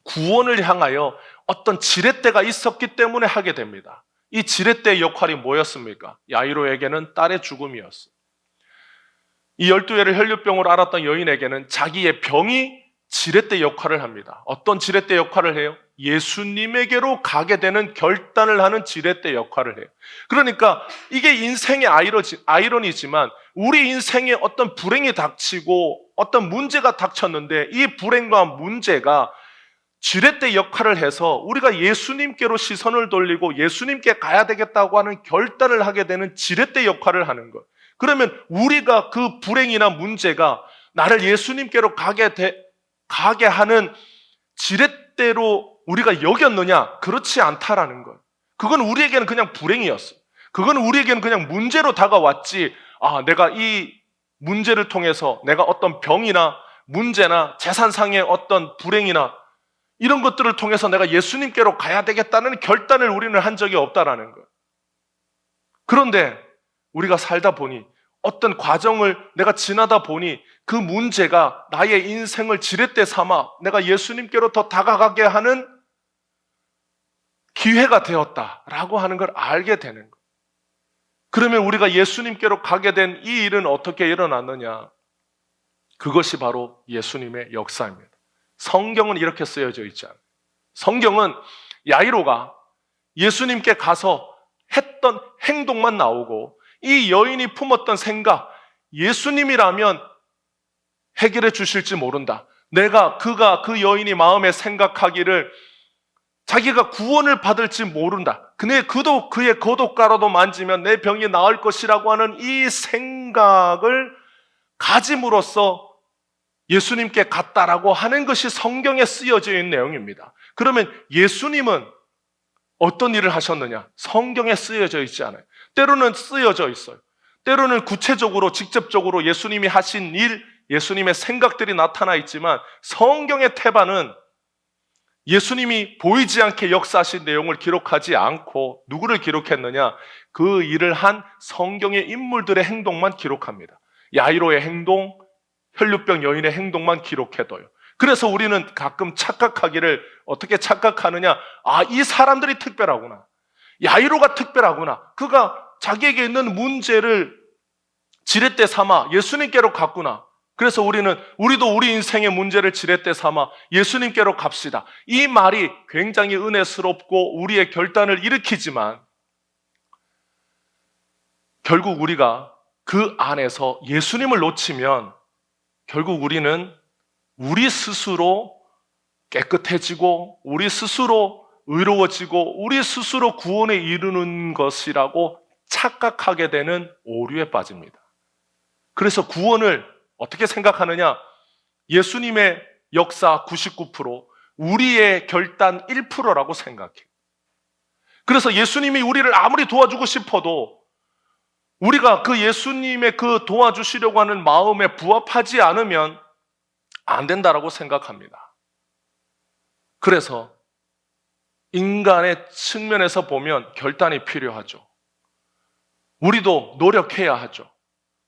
구원을 향하여 어떤 지렛대가 있었기 때문에 하게 됩니다. 이 지렛대의 역할이 뭐였습니까? 야이로에게는 딸의 죽음이었어요. 이 12예를 혈류병으로 앓았던 여인에게는 자기의 병이 지렛대 역할을 합니다. 어떤 지렛대 역할을 해요? 예수님에게로 가게 되는 결단을 하는 지렛대 역할을 해요. 그러니까 이게 인생의 아이러니지만 우리 인생에 어떤 불행이 닥치고 어떤 문제가 닥쳤는데 이 불행과 문제가 지렛대 역할을 해서 우리가 예수님께로 시선을 돌리고 예수님께 가야 되겠다고 하는 결단을 하게 되는 지렛대 역할을 하는 것. 그러면 우리가 그 불행이나 문제가 나를 예수님께로 가게 하는 지렛대로 우리가 여겼느냐? 그렇지 않다라는 것. 그건 우리에게는 그냥 불행이었어. 그건 우리에게는 그냥 문제로 다가왔지. 내가 이 문제를 통해서 내가 어떤 병이나 문제나 재산상의 어떤 불행이나 이런 것들을 통해서 내가 예수님께로 가야 되겠다는 결단을 우리는 한 적이 없다라는 거예요. 그런데 우리가 살다 보니 어떤 과정을 내가 지나다 보니 그 문제가 나의 인생을 지렛대 삼아 내가 예수님께로 더 다가가게 하는 기회가 되었다라고 하는 걸 알게 되는 거예요. 그러면 우리가 예수님께로 가게 된 이 일은 어떻게 일어났느냐? 그것이 바로 예수님의 역사입니다. 성경은 이렇게 쓰여져 있지 않아요. 성경은 야이로가 예수님께 가서 했던 행동만 나오고 이 여인이 품었던 생각, 예수님이라면 해결해 주실지 모른다. 그가 그 여인이 마음에 생각하기를 자기가 구원을 받을지 모른다. 그도 그의 겉옷가라도 만지면 내 병이 나을 것이라고 하는 이 생각을 가짐으로써 예수님께 갔다라고 하는 것이 성경에 쓰여져 있는 내용입니다. 그러면 예수님은 어떤 일을 하셨느냐? 성경에 쓰여져 있지 않아요. 때로는 쓰여져 있어요. 때로는 구체적으로 직접적으로 예수님이 하신 일, 예수님의 생각들이 나타나 있지만 성경의 태반은 예수님이 보이지 않게 역사하신 내용을 기록하지 않고 누구를 기록했느냐? 그 일을 한 성경의 인물들의 행동만 기록합니다. 야이로의 행동, 혈류병 여인의 행동만 기록해둬요. 그래서 우리는 가끔 착각하기를 어떻게 착각하느냐? 이 사람들이 특별하구나. 야이로가 특별하구나. 그가 자기에게 있는 문제를 지렛대 삼아 예수님께로 갔구나. 그래서 우리도 우리 인생의 문제를 지렛대 삼아 예수님께로 갑시다. 이 말이 굉장히 은혜스럽고 우리의 결단을 일으키지만 결국 우리가 그 안에서 예수님을 놓치면 결국 우리는 우리 스스로 깨끗해지고 우리 스스로 의로워지고 우리 스스로 구원에 이르는 것이라고 착각하게 되는 오류에 빠집니다. 그래서 구원을 어떻게 생각하느냐? 예수님의 역사 99%, 우리의 결단 1%라고 생각해요. 그래서 예수님이 우리를 아무리 도와주고 싶어도 우리가 그 예수님의 그 도와주시려고 하는 마음에 부합하지 않으면 안 된다라고 생각합니다. 그래서 인간의 측면에서 보면 결단이 필요하죠. 우리도 노력해야 하죠.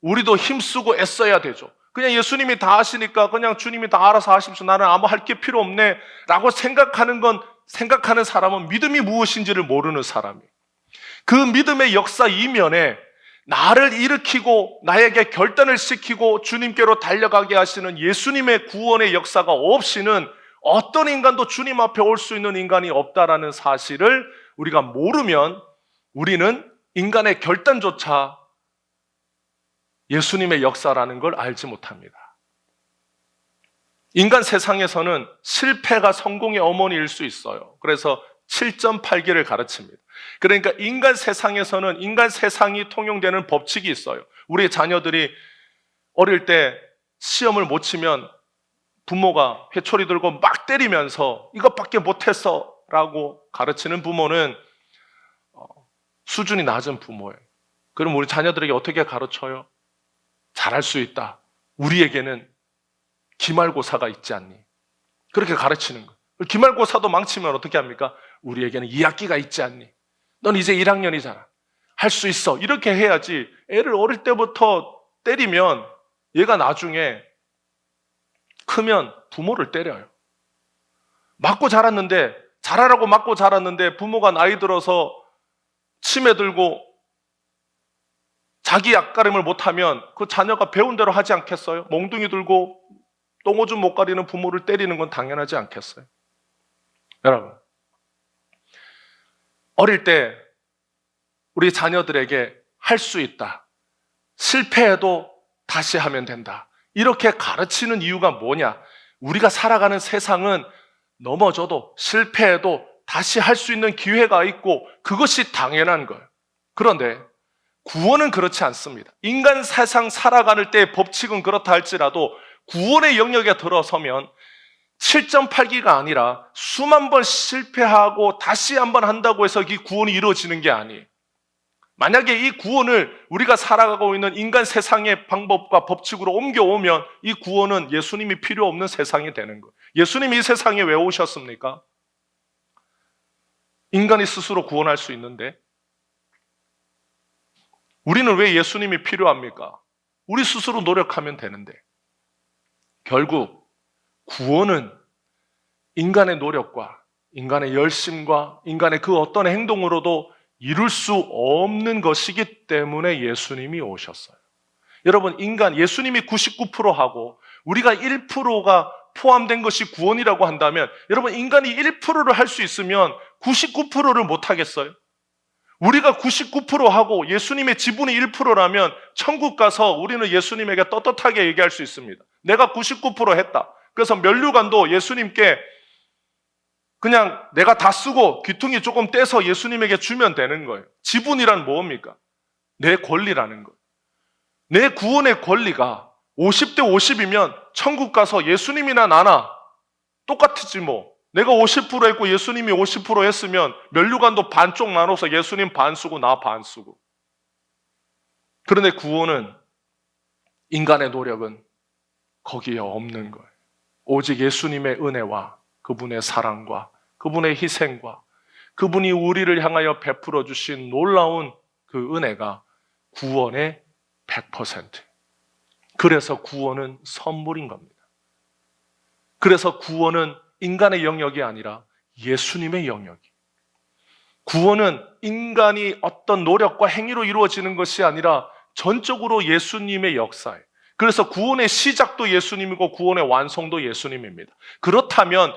우리도 힘쓰고 애써야 되죠. 그냥 예수님이 다 하시니까 그냥 주님이 다 알아서 하십시오. 나는 아무 할 게 필요 없네 라고 생각하는 사람은 믿음이 무엇인지를 모르는 사람이에요. 그 믿음의 역사 이면에 나를 일으키고 나에게 결단을 시키고 주님께로 달려가게 하시는 예수님의 구원의 역사가 없이는 어떤 인간도 주님 앞에 올 수 있는 인간이 없다라는 사실을 우리가 모르면 우리는 인간의 결단조차 예수님의 역사라는 걸 알지 못합니다. 인간 세상에서는 실패가 성공의 어머니일 수 있어요. 그래서 7.8기를 가르칩니다. 그러니까 인간 세상에서는 인간 세상이 통용되는 법칙이 있어요. 우리 자녀들이 어릴 때 시험을 못 치면 부모가 회초리 들고 막 때리면서 이것밖에 못했어 라고 가르치는 부모는 수준이 낮은 부모예요. 그럼 우리 자녀들에게 어떻게 가르쳐요? 잘할 수 있다. 우리에게는 기말고사가 있지 않니? 그렇게 가르치는 거예요. 기말고사도 망치면 어떻게 합니까? 우리에게는 2학기가 있지 않니? 넌 이제 1학년이잖아. 할 수 있어. 이렇게 해야지. 애를 어릴 때부터 때리면 얘가 나중에 크면 부모를 때려요. 맞고 자랐는데, 잘하라고 맞고 자랐는데 부모가 나이 들어서 치매 들고 자기 앞가림을 못하면 그 자녀가 배운 대로 하지 않겠어요? 몽둥이 들고 똥오줌 못 가리는 부모를 때리는 건 당연하지 않겠어요? 여러분, 어릴 때 우리 자녀들에게 할 수 있다. 실패해도 다시 하면 된다. 이렇게 가르치는 이유가 뭐냐? 우리가 살아가는 세상은 넘어져도 실패해도 다시 할 수 있는 기회가 있고 그것이 당연한 거예요. 그런데 구원은 그렇지 않습니다. 인간 세상 살아가는 때의 법칙은 그렇다 할지라도 구원의 영역에 들어서면 7.8기가 아니라 수만 번 실패하고 다시 한번 한다고 해서 이 구원이 이루어지는 게 아니에요. 만약에 이 구원을 우리가 살아가고 있는 인간 세상의 방법과 법칙으로 옮겨오면 이 구원은 예수님이 필요 없는 세상이 되는 거예요. 예수님이 이 세상에 왜 오셨습니까? 인간이 스스로 구원할 수 있는데 우리는 왜 예수님이 필요합니까? 우리 스스로 노력하면 되는데 결국 구원은 인간의 노력과 인간의 열심과 인간의 그 어떤 행동으로도 이룰 수 없는 것이기 때문에 예수님이 오셨어요. 여러분, 예수님이 99%하고 우리가 1%가 포함된 것이 구원이라고 한다면 여러분 인간이 1%를 할 수 있으면 99%를 못 하겠어요? 우리가 99% 하고 예수님의 지분이 1%라면 천국 가서 우리는 예수님에게 떳떳하게 얘기할 수 있습니다. 내가 99% 했다. 그래서 면류관도 예수님께 그냥 내가 다 쓰고 귀퉁이 조금 떼서 예수님에게 주면 되는 거예요. 지분이란 뭡니까? 내 권리라는 거예요. 내 구원의 권리가 50대 50이면 천국 가서 예수님이나 나나 똑같지 뭐. 내가 50% 했고 예수님이 50% 했으면 면류관도 반쪽 나눠서 예수님 반 쓰고 나 반 쓰고. 그런데 구원은 인간의 노력은 거기에 없는 거예요. 오직 예수님의 은혜와 그분의 사랑과 그분의 희생과 그분이 우리를 향하여 베풀어 주신 놀라운 그 은혜가 구원의 100%. 그래서 구원은 선물인 겁니다. 그래서 구원은 인간의 영역이 아니라 예수님의 영역이. 구원은 인간이 어떤 노력과 행위로 이루어지는 것이 아니라 전적으로 예수님의 역사예요. 그래서 구원의 시작도 예수님이고 구원의 완성도 예수님입니다. 그렇다면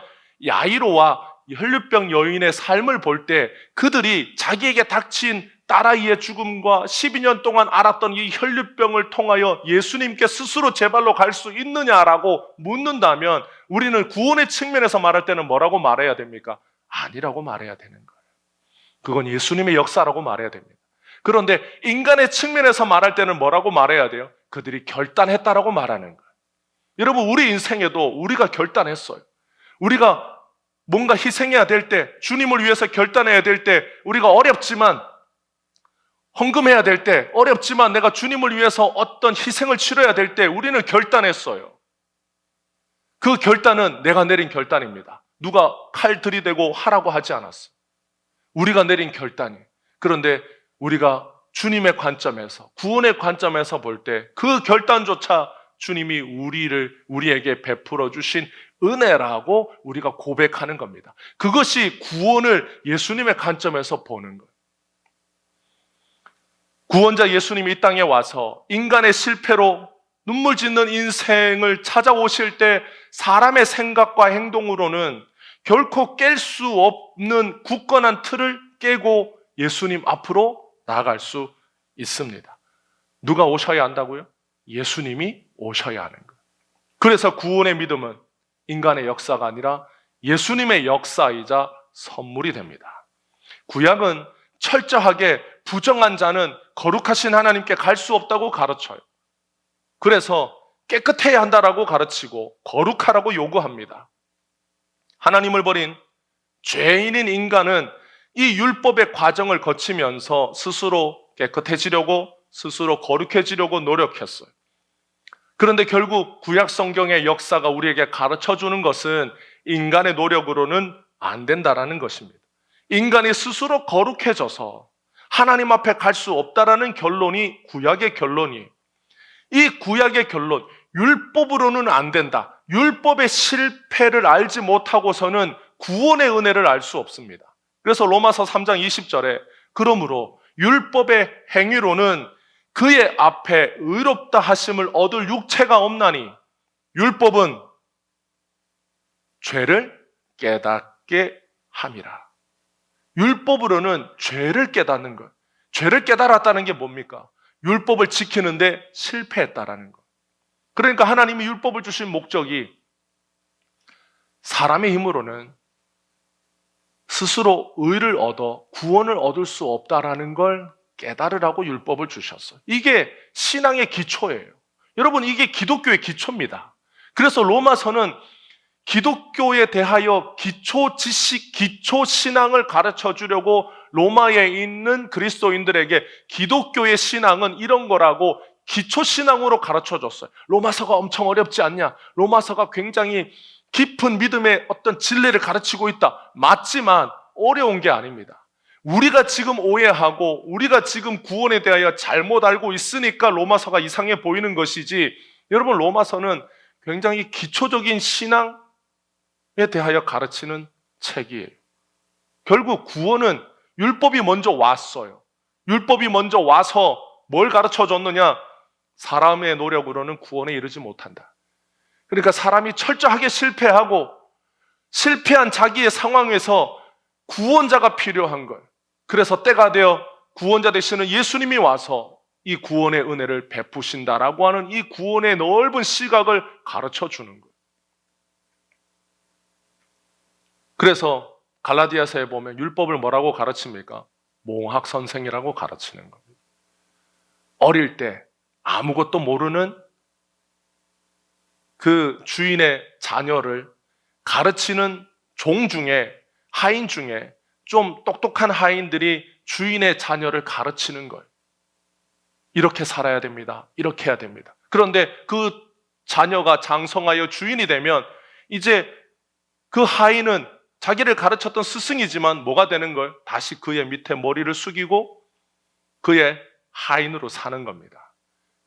야이로와 혈류병 여인의 삶을 볼 때 그들이 자기에게 닥친 딸아이의 죽음과 12년 동안 앓았던 이 혈류병을 통하여 예수님께 스스로 제 발로 갈 수 있느냐라고 묻는다면 우리는 구원의 측면에서 말할 때는 뭐라고 말해야 됩니까? 아니라고 말해야 되는 거예요. 그건 예수님의 역사라고 말해야 됩니다. 그런데 인간의 측면에서 말할 때는 뭐라고 말해야 돼요? 그들이 결단했다라고 말하는 거예요. 여러분, 우리 인생에도 우리가 결단했어요. 우리가 뭔가 희생해야 될 때, 주님을 위해서 결단해야 될 때, 우리가 어렵지만 헌금해야 될 때, 어렵지만 내가 주님을 위해서 어떤 희생을 치러야 될 때 우리는 결단했어요. 그 결단은 내가 내린 결단입니다. 누가 칼 들이대고 하라고 하지 않았어. 우리가 내린 결단이. 그런데 우리가 주님의 관점에서, 구원의 관점에서 볼 때 그 결단조차 주님이 우리에게 베풀어 주신 은혜라고 우리가 고백하는 겁니다. 그것이 구원을 예수님의 관점에서 보는 거예요. 구원자 예수님이 이 땅에 와서 인간의 실패로 눈물 짓는 인생을 찾아오실 때 사람의 생각과 행동으로는 결코 깰 수 없는 굳건한 틀을 깨고 예수님 앞으로 나아갈 수 있습니다. 누가 오셔야 한다고요? 예수님이 오셔야 하는 거예요. 그래서 구원의 믿음은 인간의 역사가 아니라 예수님의 역사이자 선물이 됩니다. 구약은 철저하게 부정한 자는 거룩하신 하나님께 갈 수 없다고 가르쳐요. 그래서 깨끗해야 한다라고 가르치고 거룩하라고 요구합니다. 하나님을 버린 죄인인 인간은 이 율법의 과정을 거치면서 스스로 깨끗해지려고, 스스로 거룩해지려고 노력했어요. 그런데 결국 구약 성경의 역사가 우리에게 가르쳐주는 것은 인간의 노력으로는 안 된다라는 것입니다. 인간이 스스로 거룩해져서 하나님 앞에 갈 수 없다라는 결론이 구약의 결론이에요. 이 구약의 결론, 율법으로는 안 된다. 율법의 실패를 알지 못하고서는 구원의 은혜를 알 수 없습니다. 그래서 로마서 3장 20절에 그러므로 율법의 행위로는 그의 앞에 의롭다 하심을 얻을 육체가 없나니 율법은 죄를 깨닫게 함이라. 율법으로는 죄를 깨닫는 것. 죄를 깨달았다는 게 뭡니까? 율법을 지키는데 실패했다라는 것. 그러니까 하나님이 율법을 주신 목적이 사람의 힘으로는 스스로 의를 얻어 구원을 얻을 수 없다라는 걸 깨달으라고 율법을 주셨어요. 이게 신앙의 기초예요. 여러분, 이게 기독교의 기초입니다. 그래서 로마서는 기독교에 대하여 기초 지식, 기초 신앙을 가르쳐 주려고 로마에 있는 그리스도인들에게 기독교의 신앙은 이런 거라고 기초 신앙으로 가르쳐 줬어요. 로마서가 엄청 어렵지 않냐? 로마서가 굉장히 깊은 믿음의 어떤 진리를 가르치고 있다. 맞지만 어려운 게 아닙니다. 우리가 지금 오해하고 우리가 지금 구원에 대하여 잘못 알고 있으니까 로마서가 이상해 보이는 것이지, 여러분, 로마서는 굉장히 기초적인 신앙에 대하여 가르치는 책이에요. 결국 구원은 율법이 먼저 왔어요. 율법이 먼저 와서 뭘 가르쳐 줬느냐? 사람의 노력으로는 구원에 이르지 못한다. 그러니까 사람이 철저하게 실패한 자기의 상황에서 구원자가 필요한 거예요. 그래서 때가 되어 구원자 되시는 예수님이 와서 이 구원의 은혜를 베푸신다라고 하는 이 구원의 넓은 시각을 가르쳐 주는 거예요. 그래서 갈라디아서에 보면 율법을 뭐라고 가르칩니까? 몽학 선생이라고 가르치는 겁니다. 어릴 때 아무것도 모르는 그 주인의 자녀를 가르치는 종 중에, 하인 중에 좀 똑똑한 하인들이 주인의 자녀를 가르치는 거예요. 이렇게 살아야 됩니다. 이렇게 해야 됩니다. 그런데 그 자녀가 장성하여 주인이 되면 이제 그 하인은 자기를 가르쳤던 스승이지만 뭐가 되는 걸? 다시 그의 밑에 머리를 숙이고 그의 하인으로 사는 겁니다.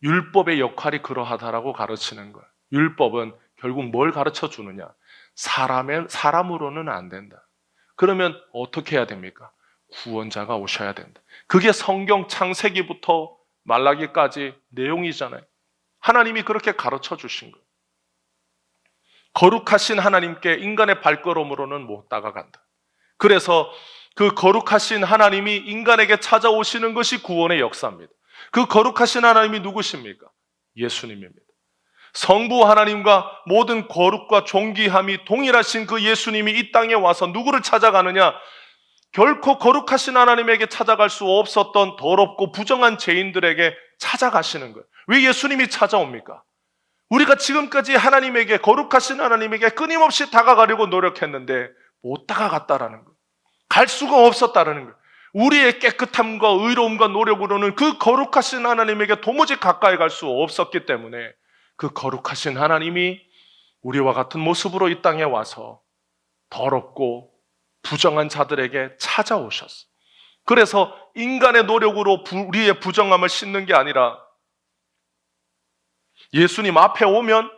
율법의 역할이 그러하다라고 가르치는 거예요. 율법은 결국 뭘 가르쳐 주느냐? 사람으로는 안 된다. 그러면 어떻게 해야 됩니까? 구원자가 오셔야 된다. 그게 성경 창세기부터 말라기까지 내용이잖아요. 하나님이 그렇게 가르쳐 주신 거예요. 거룩하신 하나님께 인간의 발걸음으로는 못 다가간다. 그래서 그 거룩하신 하나님이 인간에게 찾아오시는 것이 구원의 역사입니다. 그 거룩하신 하나님이 누구십니까? 예수님입니다. 성부 하나님과 모든 거룩과 존귀함이 동일하신 그 예수님이 이 땅에 와서 누구를 찾아가느냐? 결코 거룩하신 하나님에게 찾아갈 수 없었던 더럽고 부정한 죄인들에게 찾아가시는 거예요. 왜 예수님이 찾아옵니까? 우리가 지금까지 하나님에게, 거룩하신 하나님에게 끊임없이 다가가려고 노력했는데 못 다가갔다라는 거예요. 갈 수가 없었다라는 거예요. 우리의 깨끗함과 의로움과 노력으로는 그 거룩하신 하나님에게 도무지 가까이 갈 수 없었기 때문에 그 거룩하신 하나님이 우리와 같은 모습으로 이 땅에 와서 더럽고 부정한 자들에게 찾아오셨어요. 그래서 인간의 노력으로 우리의 부정함을 씻는 게 아니라 예수님 앞에 오면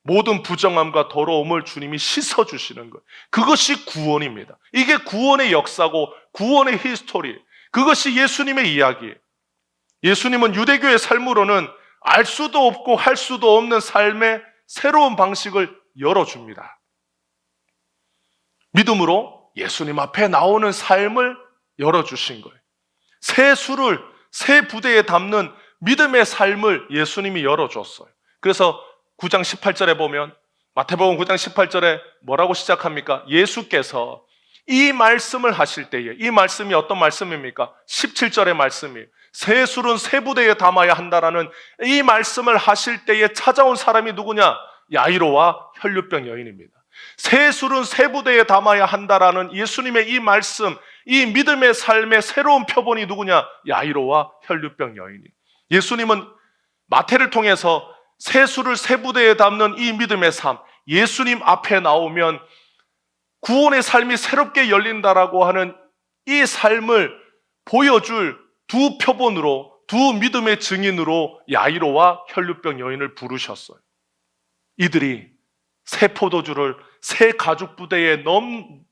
모든 부정함과 더러움을 주님이 씻어주시는 거예요. 그것이 구원입니다. 이게 구원의 역사고 구원의 히스토리, 그것이 예수님의 이야기예요. 예수님은 유대교의 삶으로는 알 수도 없고 할 수도 없는 삶의 새로운 방식을 열어줍니다. 믿음으로 예수님 앞에 나오는 삶을 열어주신 거예요. 새 부대에 담는 믿음의 삶을 예수님이 열어줬어요. 그래서 9장 18절에 보면, 마태복음 9장 18절에 뭐라고 시작합니까? 예수께서 이 말씀을 하실 때에, 이 말씀이 어떤 말씀입니까? 17절의 말씀이에요. 새 술은 새 부대에 담아야 한다라는 이 말씀을 하실 때에 찾아온 사람이 누구냐? 야이로와 혈류병 여인입니다. 새 술은 새 부대에 담아야 한다라는 예수님의 이 말씀, 이 믿음의 삶의 새로운 표본이 누구냐? 야이로와 혈류병 여인이. 예수님은 마태를 통해서 새 술을 새 부대에 담는 이 믿음의 삶, 예수님 앞에 나오면 구원의 삶이 새롭게 열린다라고 하는 이 삶을 보여줄 두 표본으로, 두 믿음의 증인으로 야이로와 혈류병 여인을 부르셨어요. 이들이 새 포도주를 새 가죽 부대에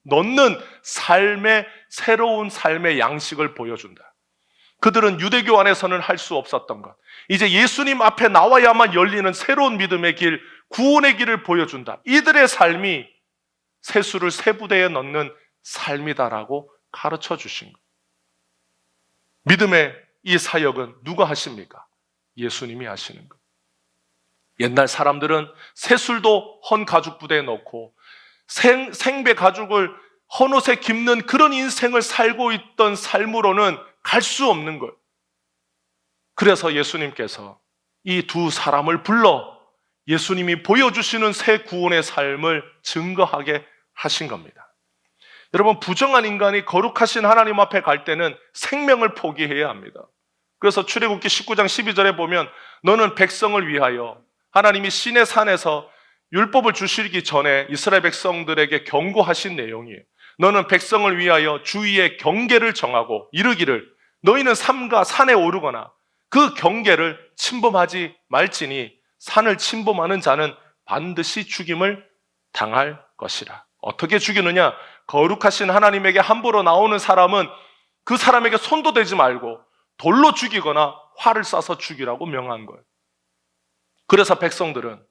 넣는 삶의, 새로운 삶의 양식을 보여준다. 그들은 유대교 안에서는 할 수 없었던 것, 이제 예수님 앞에 나와야만 열리는 새로운 믿음의 길, 구원의 길을 보여준다. 이들의 삶이 새 술을 새 부대에 넣는 삶이다라고 가르쳐 주신 것. 믿음의 이 사역은 누가 하십니까? 예수님이 하시는 것. 옛날 사람들은 새 술도 헌 가죽 부대에 넣고 생배 가죽을 헌옷에 깁는 그런 인생을 살고 있던 삶으로는 갈 수 없는 거예요. 그래서 예수님께서 이 두 사람을 불러 예수님이 보여주시는 새 구원의 삶을 증거하게 하신 겁니다. 여러분, 부정한 인간이 거룩하신 하나님 앞에 갈 때는 생명을 포기해야 합니다. 그래서 출애굽기 19장 12절에 보면 너는 백성을 위하여, 하나님이 시내 산에서 율법을 주시기 전에 이스라엘 백성들에게 경고하신 내용이에요. 너는 백성을 위하여 주위에 경계를 정하고 이르기를 너희는 삼가 산에 오르거나 그 경계를 침범하지 말지니 산을 침범하는 자는 반드시 죽임을 당할 것이라. 어떻게 죽이느냐? 거룩하신 하나님에게 함부로 나오는 사람은 그 사람에게 손도 대지 말고 돌로 죽이거나 활을 쏴서 죽이라고 명한 거예요. 그래서 백성들은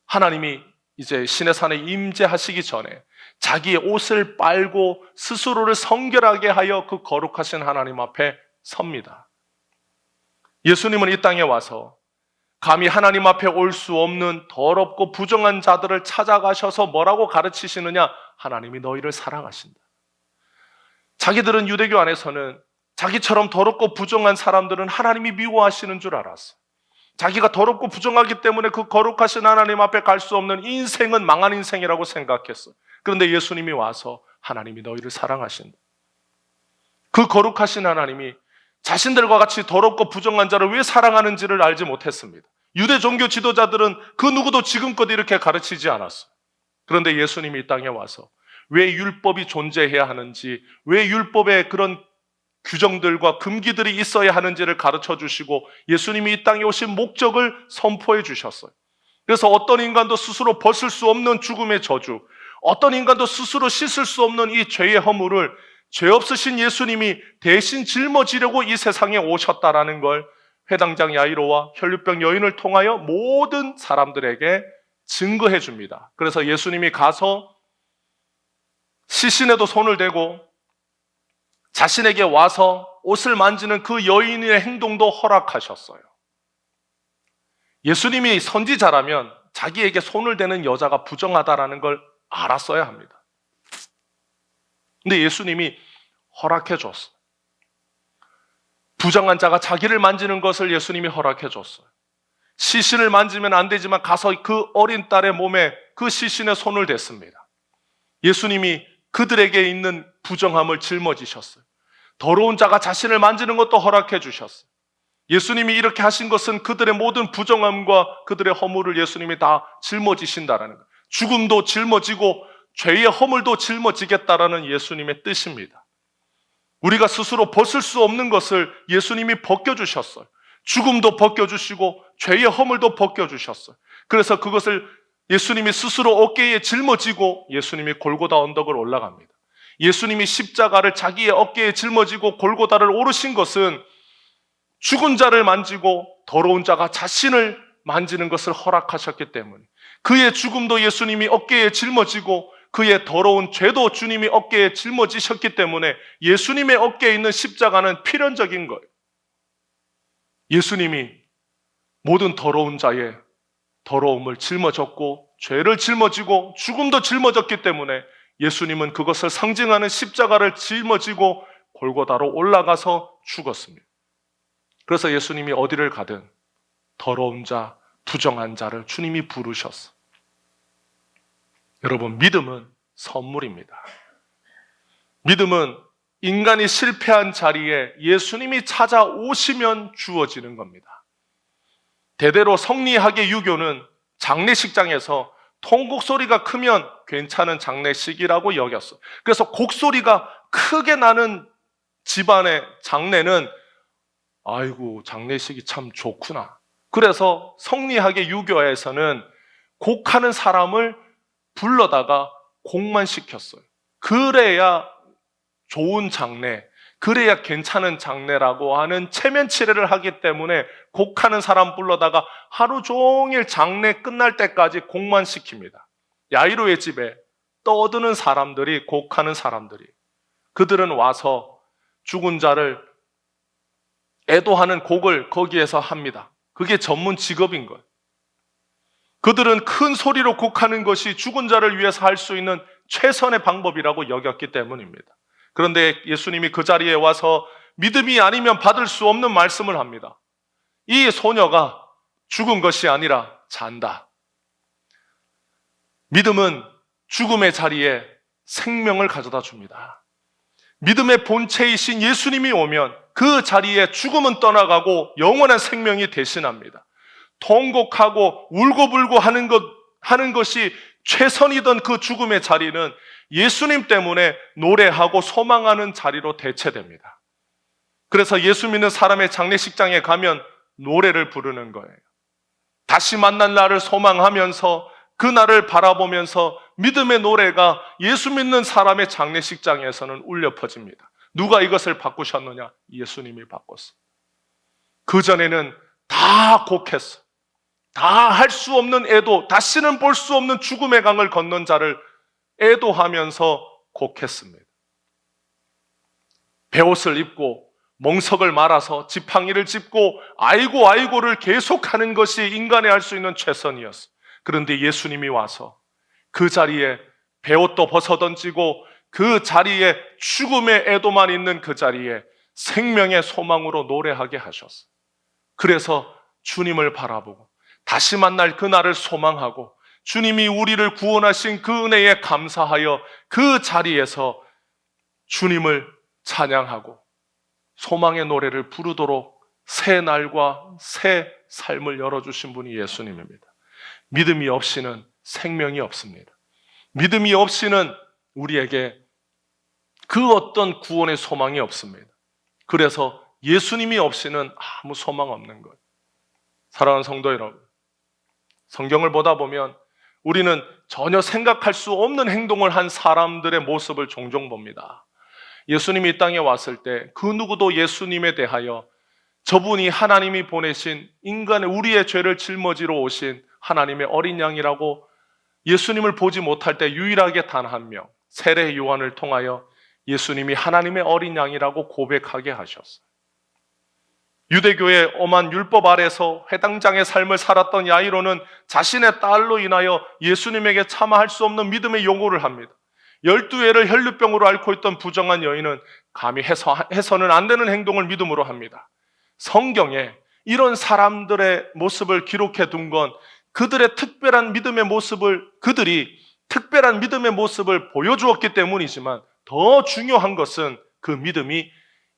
하나님이 이제 시내산에 임재하시기 전에 자기의 옷을 빨고 스스로를 성결하게 하여 그 거룩하신 하나님 앞에 섭니다. 예수님은 이 땅에 와서 감히 하나님 앞에 올 수 없는 더럽고 부정한 자들을 찾아가셔서 뭐라고 가르치시느냐? 하나님이 너희를 사랑하신다. 자기들은 유대교 안에서는 자기처럼 더럽고 부정한 사람들은 하나님이 미워하시는 줄 알았어. 자기가 더럽고 부정하기 때문에 그 거룩하신 하나님 앞에 갈 수 없는 인생은 망한 인생이라고 생각했어. 그런데 예수님이 와서 하나님이 너희를 사랑하신다. 그 거룩하신 하나님이 자신들과 같이 더럽고 부정한 자를 왜 사랑하는지를 알지 못했습니다. 유대 종교 지도자들은 그 누구도 지금껏 이렇게 가르치지 않았어요. 그런데 예수님이 이 땅에 와서 왜 율법이 존재해야 하는지, 왜 율법에 그런 규정들과 금기들이 있어야 하는지를 가르쳐 주시고 예수님이 이 땅에 오신 목적을 선포해 주셨어요. 그래서 어떤 인간도 스스로 벗을 수 없는 죽음의 저주, 어떤 인간도 스스로 씻을 수 없는 이 죄의 허물을 죄 없으신 예수님이 대신 짊어지려고 이 세상에 오셨다라는 걸 회당장 야이로와 혈류병 여인을 통하여 모든 사람들에게 증거해 줍니다. 그래서 예수님이 가서 시신에도 손을 대고 자신에게 와서 옷을 만지는 그 여인의 행동도 허락하셨어요. 예수님이 선지자라면 자기에게 손을 대는 여자가 부정하다라는 걸 알았어야 합니다. 근데 예수님이 허락해 줬어요. 부정한 자가 자기를 만지는 것을 예수님이 허락해 줬어요. 시신을 만지면 안 되지만 가서 그 어린 딸의 몸에 그 시신에 손을 댔습니다. 예수님이 그들에게 있는 부정함을 짊어지셨어요. 더러운 자가 자신을 만지는 것도 허락해 주셨어요. 예수님이 이렇게 하신 것은 그들의 모든 부정함과 그들의 허물을 예수님이 다 짊어지신다라는 거예요. 죽음도 짊어지고 죄의 허물도 짊어지겠다라는 예수님의 뜻입니다. 우리가 스스로 벗을 수 없는 것을 예수님이 벗겨주셨어요. 죽음도 벗겨주시고 죄의 허물도 벗겨주셨어요. 그래서 그것을 예수님이 스스로 어깨에 짊어지고 예수님이 골고다 언덕을 올라갑니다. 예수님이 십자가를 자기의 어깨에 짊어지고 골고다를 오르신 것은 죽은 자를 만지고 더러운 자가 자신을 만지는 것을 허락하셨기 때문에 그의 죽음도 예수님이 어깨에 짊어지고 그의 더러운 죄도 주님이 어깨에 짊어지셨기 때문에 예수님의 어깨에 있는 십자가는 필연적인 거예요. 예수님이 모든 더러운 자의 더러움을 짊어졌고 죄를 짊어지고 죽음도 짊어졌기 때문에 예수님은 그것을 상징하는 십자가를 짊어지고 골고다로 올라가서 죽었습니다. 그래서 예수님이 어디를 가든 더러운 자, 부정한 자를 주님이 부르셨어. 여러분, 믿음은 선물입니다. 믿음은 인간이 실패한 자리에 예수님이 찾아오시면 주어지는 겁니다. 대대로 성리학의 유교는 장례식장에서 통곡소리가 크면 괜찮은 장례식이라고 여겼어. 그래서 곡소리가 크게 나는 집안의 장례는 아이고 장례식이 참 좋구나. 그래서 성리학의 유교에서는 곡하는 사람을 불러다가 곡만 시켰어요. 그래야 좋은 장례, 그래야 괜찮은 장례라고 하는 체면치레를 하기 때문에 곡하는 사람 불러다가 하루 종일 장례 끝날 때까지 곡만 시킵니다. 야이로의 집에 떠드는 사람들이 곡하는 사람들이 그들은 와서 죽은 자를 애도하는 곡을 거기에서 합니다. 그게 전문 직업인 거예요. 그들은 큰 소리로 곡하는 것이 죽은 자를 위해서 할 수 있는 최선의 방법이라고 여겼기 때문입니다. 그런데 예수님이 그 자리에 와서 믿음이 아니면 받을 수 없는 말씀을 합니다. 이 소녀가 죽은 것이 아니라 잔다. 믿음은 죽음의 자리에 생명을 가져다 줍니다. 믿음의 본체이신 예수님이 오면 그 자리에 죽음은 떠나가고 영원한 생명이 대신합니다. 통곡하고 울고불고 하는 것이 최선이던 그 죽음의 자리는 예수님 때문에 노래하고 소망하는 자리로 대체됩니다. 그래서 예수 믿는 사람의 장례식장에 가면 노래를 부르는 거예요. 다시 만날 날을 소망하면서 그 날을 바라보면서 믿음의 노래가 예수 믿는 사람의 장례식장에서는 울려 퍼집니다. 누가 이것을 바꾸셨느냐? 예수님이 바꿨어. 그전에는 다 곡했어. 다 할 수 없는 애도, 다시는 볼 수 없는 죽음의 강을 건넌 자를 애도하면서 곡했습니다. 베옷을 입고 멍석을 말아서 지팡이를 짚고 아이고 아이고를 계속하는 것이 인간이 할 수 있는 최선이었어요. 그런데 예수님이 와서 그 자리에 베옷도 벗어던지고 그 자리에 죽음의 애도만 있는 그 자리에 생명의 소망으로 노래하게 하셨어요. 그래서 주님을 바라보고 다시 만날 그날을 소망하고 주님이 우리를 구원하신 그 은혜에 감사하여 그 자리에서 주님을 찬양하고 소망의 노래를 부르도록 새 날과 새 삶을 열어주신 분이 예수님입니다. 믿음이 없이는 생명이 없습니다. 믿음이 없이는 우리에게 그 어떤 구원의 소망이 없습니다. 그래서 예수님이 없이는 아무 소망 없는 거예요. 사랑하는 성도 여러분, 성경을 보다 보면 우리는 전혀 생각할 수 없는 행동을 한 사람들의 모습을 종종 봅니다. 예수님이 이 땅에 왔을 때 그 누구도 예수님에 대하여 저분이 하나님이 보내신 인간의 우리의 죄를 짊어지러 오신 하나님의 어린 양이라고 예수님을 보지 못할 때 유일하게 단 한 명, 세례 요한을 통하여 예수님이 하나님의 어린 양이라고 고백하게 하셨어요. 유대교의 엄한 율법 아래서 회당장의 삶을 살았던 야이로는 자신의 딸로 인하여 예수님에게 차마 할 수 없는 믿음의 요구를 합니다. 12회를 혈류병으로 앓고 있던 부정한 여인은 감히 해서는 안 되는 행동을 믿음으로 합니다. 성경에 이런 사람들의 모습을 기록해 둔 건 그들이 특별한 믿음의 모습을 보여주었기 때문이지만 더 중요한 것은 그 믿음이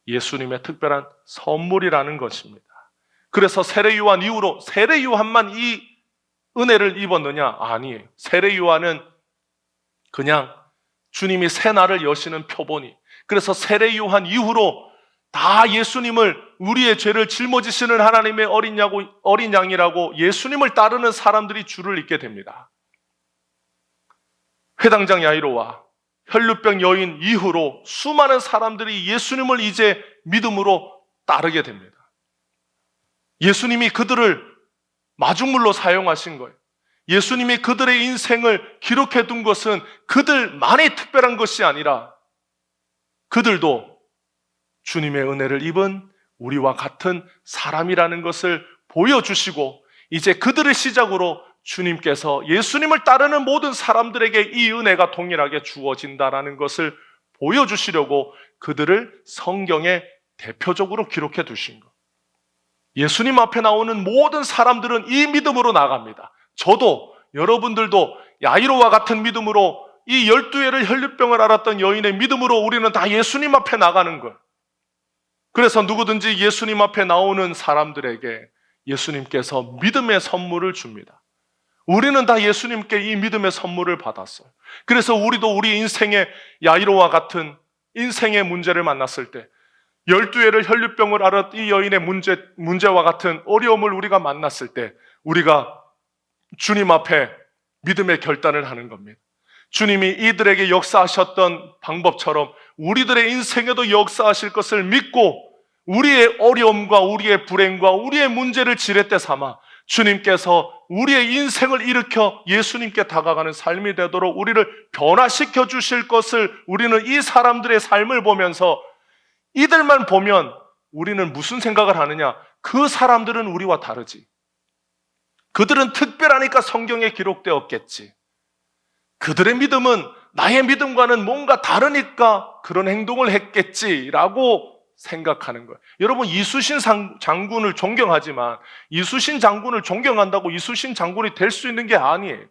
예수님의 특별한 선물이라는 것입니다. 그래서 세례 요한 이후로 세례 요한만 이 은혜를 입었느냐? 아니에요. 세례 요한은 그냥 주님이 새 날을 여시는 표본이. 그래서 세례 요한 이후로 다 예수님을 우리의 죄를 짊어지시는 하나님의 어린 양이라고 예수님을 따르는 사람들이 줄을 잇게 됩니다. 회당장 야이로와 혈류병 여인 이후로 수많은 사람들이 예수님을 이제 믿음으로 따르게 됩니다. 예수님이 그들을 마중물로 사용하신 거예요. 예수님이 그들의 인생을 기록해 둔 것은 그들만이 특별한 것이 아니라 그들도 주님의 은혜를 입은 우리와 같은 사람이라는 것을 보여주시고 이제 그들을 시작으로 주님께서 예수님을 따르는 모든 사람들에게 이 은혜가 동일하게 주어진다라는 것을 보여주시려고 그들을 성경에 대표적으로 기록해 두신 것. 예수님 앞에 나오는 모든 사람들은 이 믿음으로 나갑니다. 저도 여러분들도 야이로와 같은 믿음으로 이 12회를 혈류병을 앓았던 여인의 믿음으로 우리는 다 예수님 앞에 나가는 거예요. 그래서 누구든지 예수님 앞에 나오는 사람들에게 예수님께서 믿음의 선물을 줍니다. 우리는 다 예수님께 이 믿음의 선물을 받았어요. 그래서 우리도 우리 인생의 야이로와 같은 인생의 문제를 만났을 때 12회를 혈류병을 앓았던 이 여인의 문제와 같은 어려움을 우리가 만났을 때 우리가 주님 앞에 믿음의 결단을 하는 겁니다. 주님이 이들에게 역사하셨던 방법처럼 우리들의 인생에도 역사하실 것을 믿고 우리의 어려움과 우리의 불행과 우리의 문제를 지렛대 삼아 주님께서 우리의 인생을 일으켜 예수님께 다가가는 삶이 되도록 우리를 변화시켜 주실 것을 우리는 이 사람들의 삶을 보면서 이들만 보면 우리는 무슨 생각을 하느냐? 그 사람들은 우리와 다르지. 그들은 특별하니까 성경에 기록되었겠지. 그들의 믿음은 나의 믿음과는 뭔가 다르니까 그런 행동을 했겠지라고 생각하는 거예요. 여러분, 이수신 장군을 존경하지만 이수신 장군을 존경한다고 이수신 장군이 될 수 있는 게 아니에요.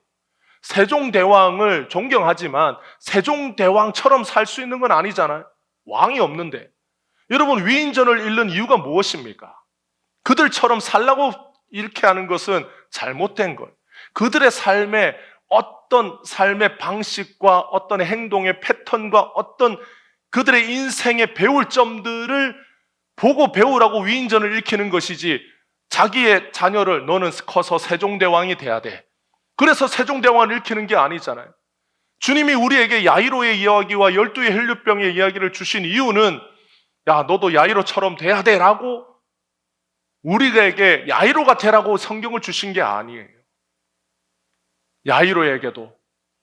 세종대왕을 존경하지만 세종대왕처럼 살 수 있는 건 아니잖아요. 왕이 없는데. 여러분, 위인전을 잃는 이유가 무엇입니까? 그들처럼 살라고 이렇게 하는 것은 잘못된 거예요. 그들의 삶에 어떤 삶의 방식과 어떤 행동의 패턴과 어떤 그들의 인생에 배울 점들을 보고 배우라고 위인전을 읽히는 것이지 자기의 자녀를 너는 커서 세종대왕이 돼야 돼. 그래서 세종대왕을 읽히는 게 아니잖아요. 주님이 우리에게 야이로의 이야기와 12의 혈류병의 이야기를 주신 이유는 야, 너도 야이로처럼 돼야 돼 라고 우리에게 야이로가 되라고 성경을 주신 게 아니에요. 야이로에게도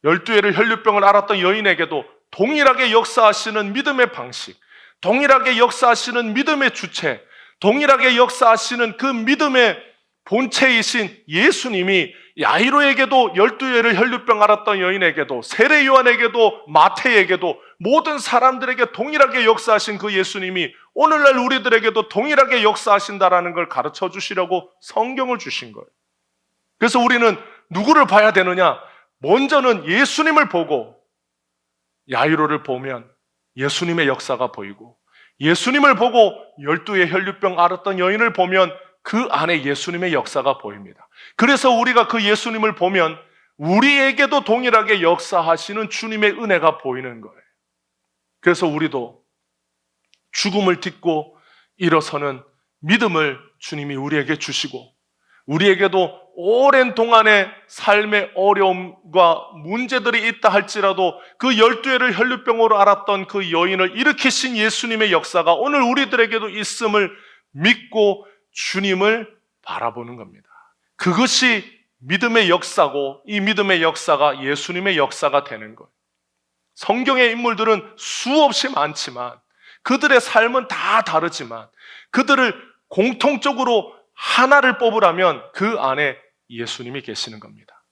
12회를 혈류병을 앓았던 여인에게도 동일하게 역사하시는 믿음의 방식, 동일하게 역사하시는 믿음의 주체, 동일하게 역사하시는 그 믿음의 본체이신 예수님이 야이로에게도 12회를 혈류병 앓았던 여인에게도 세례 요한에게도 마태에게도 모든 사람들에게 동일하게 역사하신 그 예수님이 오늘날 우리들에게도 동일하게 역사하신다라는 걸 가르쳐 주시려고 성경을 주신 거예요. 그래서 우리는 누구를 봐야 되느냐? 먼저는 예수님을 보고 야이로를 보면 예수님의 역사가 보이고, 예수님을 보고 12의 혈류병 앓았던 여인을 보면 그 안에 예수님의 역사가 보입니다. 그래서 우리가 그 예수님을 보면 우리에게도 동일하게 역사하시는 주님의 은혜가 보이는 거예요. 그래서 우리도 죽음을 딛고 일어서는 믿음을 주님이 우리에게 주시고, 우리에게도 오랜 동안의 삶의 어려움과 문제들이 있다 할지라도 그 12회를 혈류병으로 앓았던 그 여인을 일으키신 예수님의 역사가 오늘 우리들에게도 있음을 믿고 주님을 바라보는 겁니다. 그것이 믿음의 역사고, 이 믿음의 역사가 예수님의 역사가 되는 거예요. 성경의 인물들은 수없이 많지만, 그들의 삶은 다 다르지만, 그들을 공통적으로 하나를 뽑으라면 그 안에 예수님이 계시는 겁니다.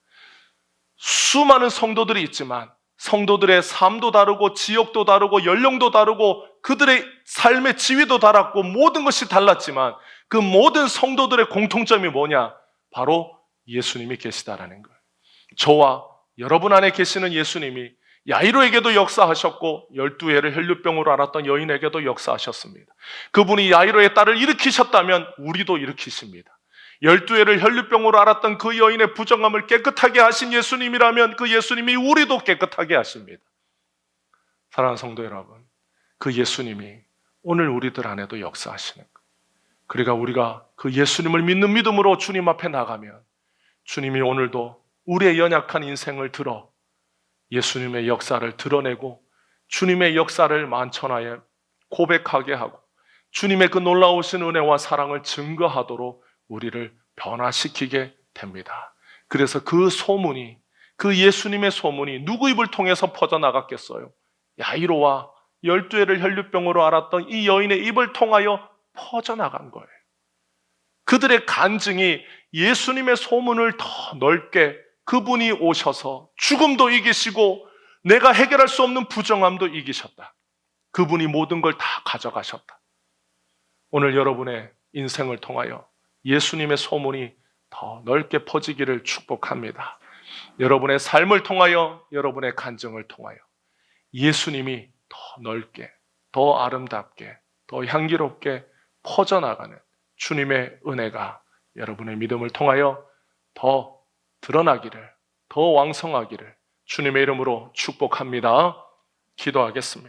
수많은 성도들이 있지만 성도들의 삶도 다르고 지역도 다르고 연령도 다르고 그들의 삶의 지위도 달랐고 모든 것이 달랐지만 그 모든 성도들의 공통점이 뭐냐? 바로 예수님이 계시다라는 거예요. 저와 여러분 안에 계시는 예수님이 야이로에게도 역사하셨고 12회를 혈류병으로 앓았던 여인에게도 역사하셨습니다. 그분이 야이로의 딸을 일으키셨다면 우리도 일으키십니다. 12회를 혈류병으로 앓았던 그 여인의 부정함을 깨끗하게 하신 예수님이라면 그 예수님이 우리도 깨끗하게 하십니다. 사랑하는 성도 여러분, 그 예수님이 오늘 우리들 안에도 역사하시는 거예요. 그러니까 우리가 그 예수님을 믿는 믿음으로 주님 앞에 나가면 주님이 오늘도 우리의 연약한 인생을 들어 예수님의 역사를 드러내고 주님의 역사를 만천하에 고백하게 하고 주님의 그 놀라우신 은혜와 사랑을 증거하도록 우리를 변화시키게 됩니다. 그래서 그 소문이, 그 예수님의 소문이 누구 입을 통해서 퍼져나갔겠어요? 야이로와 12회를 혈류병으로 앓았던 이 여인의 입을 통하여 퍼져나간 거예요. 그들의 간증이 예수님의 소문을 더 넓게, 그분이 오셔서 죽음도 이기시고 내가 해결할 수 없는 부정함도 이기셨다. 그분이 모든 걸 다 가져가셨다. 오늘 여러분의 인생을 통하여 예수님의 소문이 더 넓게 퍼지기를 축복합니다. 여러분의 삶을 통하여, 여러분의 간증을 통하여 예수님이 더 넓게, 더 아름답게, 더 향기롭게 퍼져나가는 주님의 은혜가 여러분의 믿음을 통하여 더 드러나기를, 더 왕성하기를 주님의 이름으로 축복합니다. 기도하겠습니다.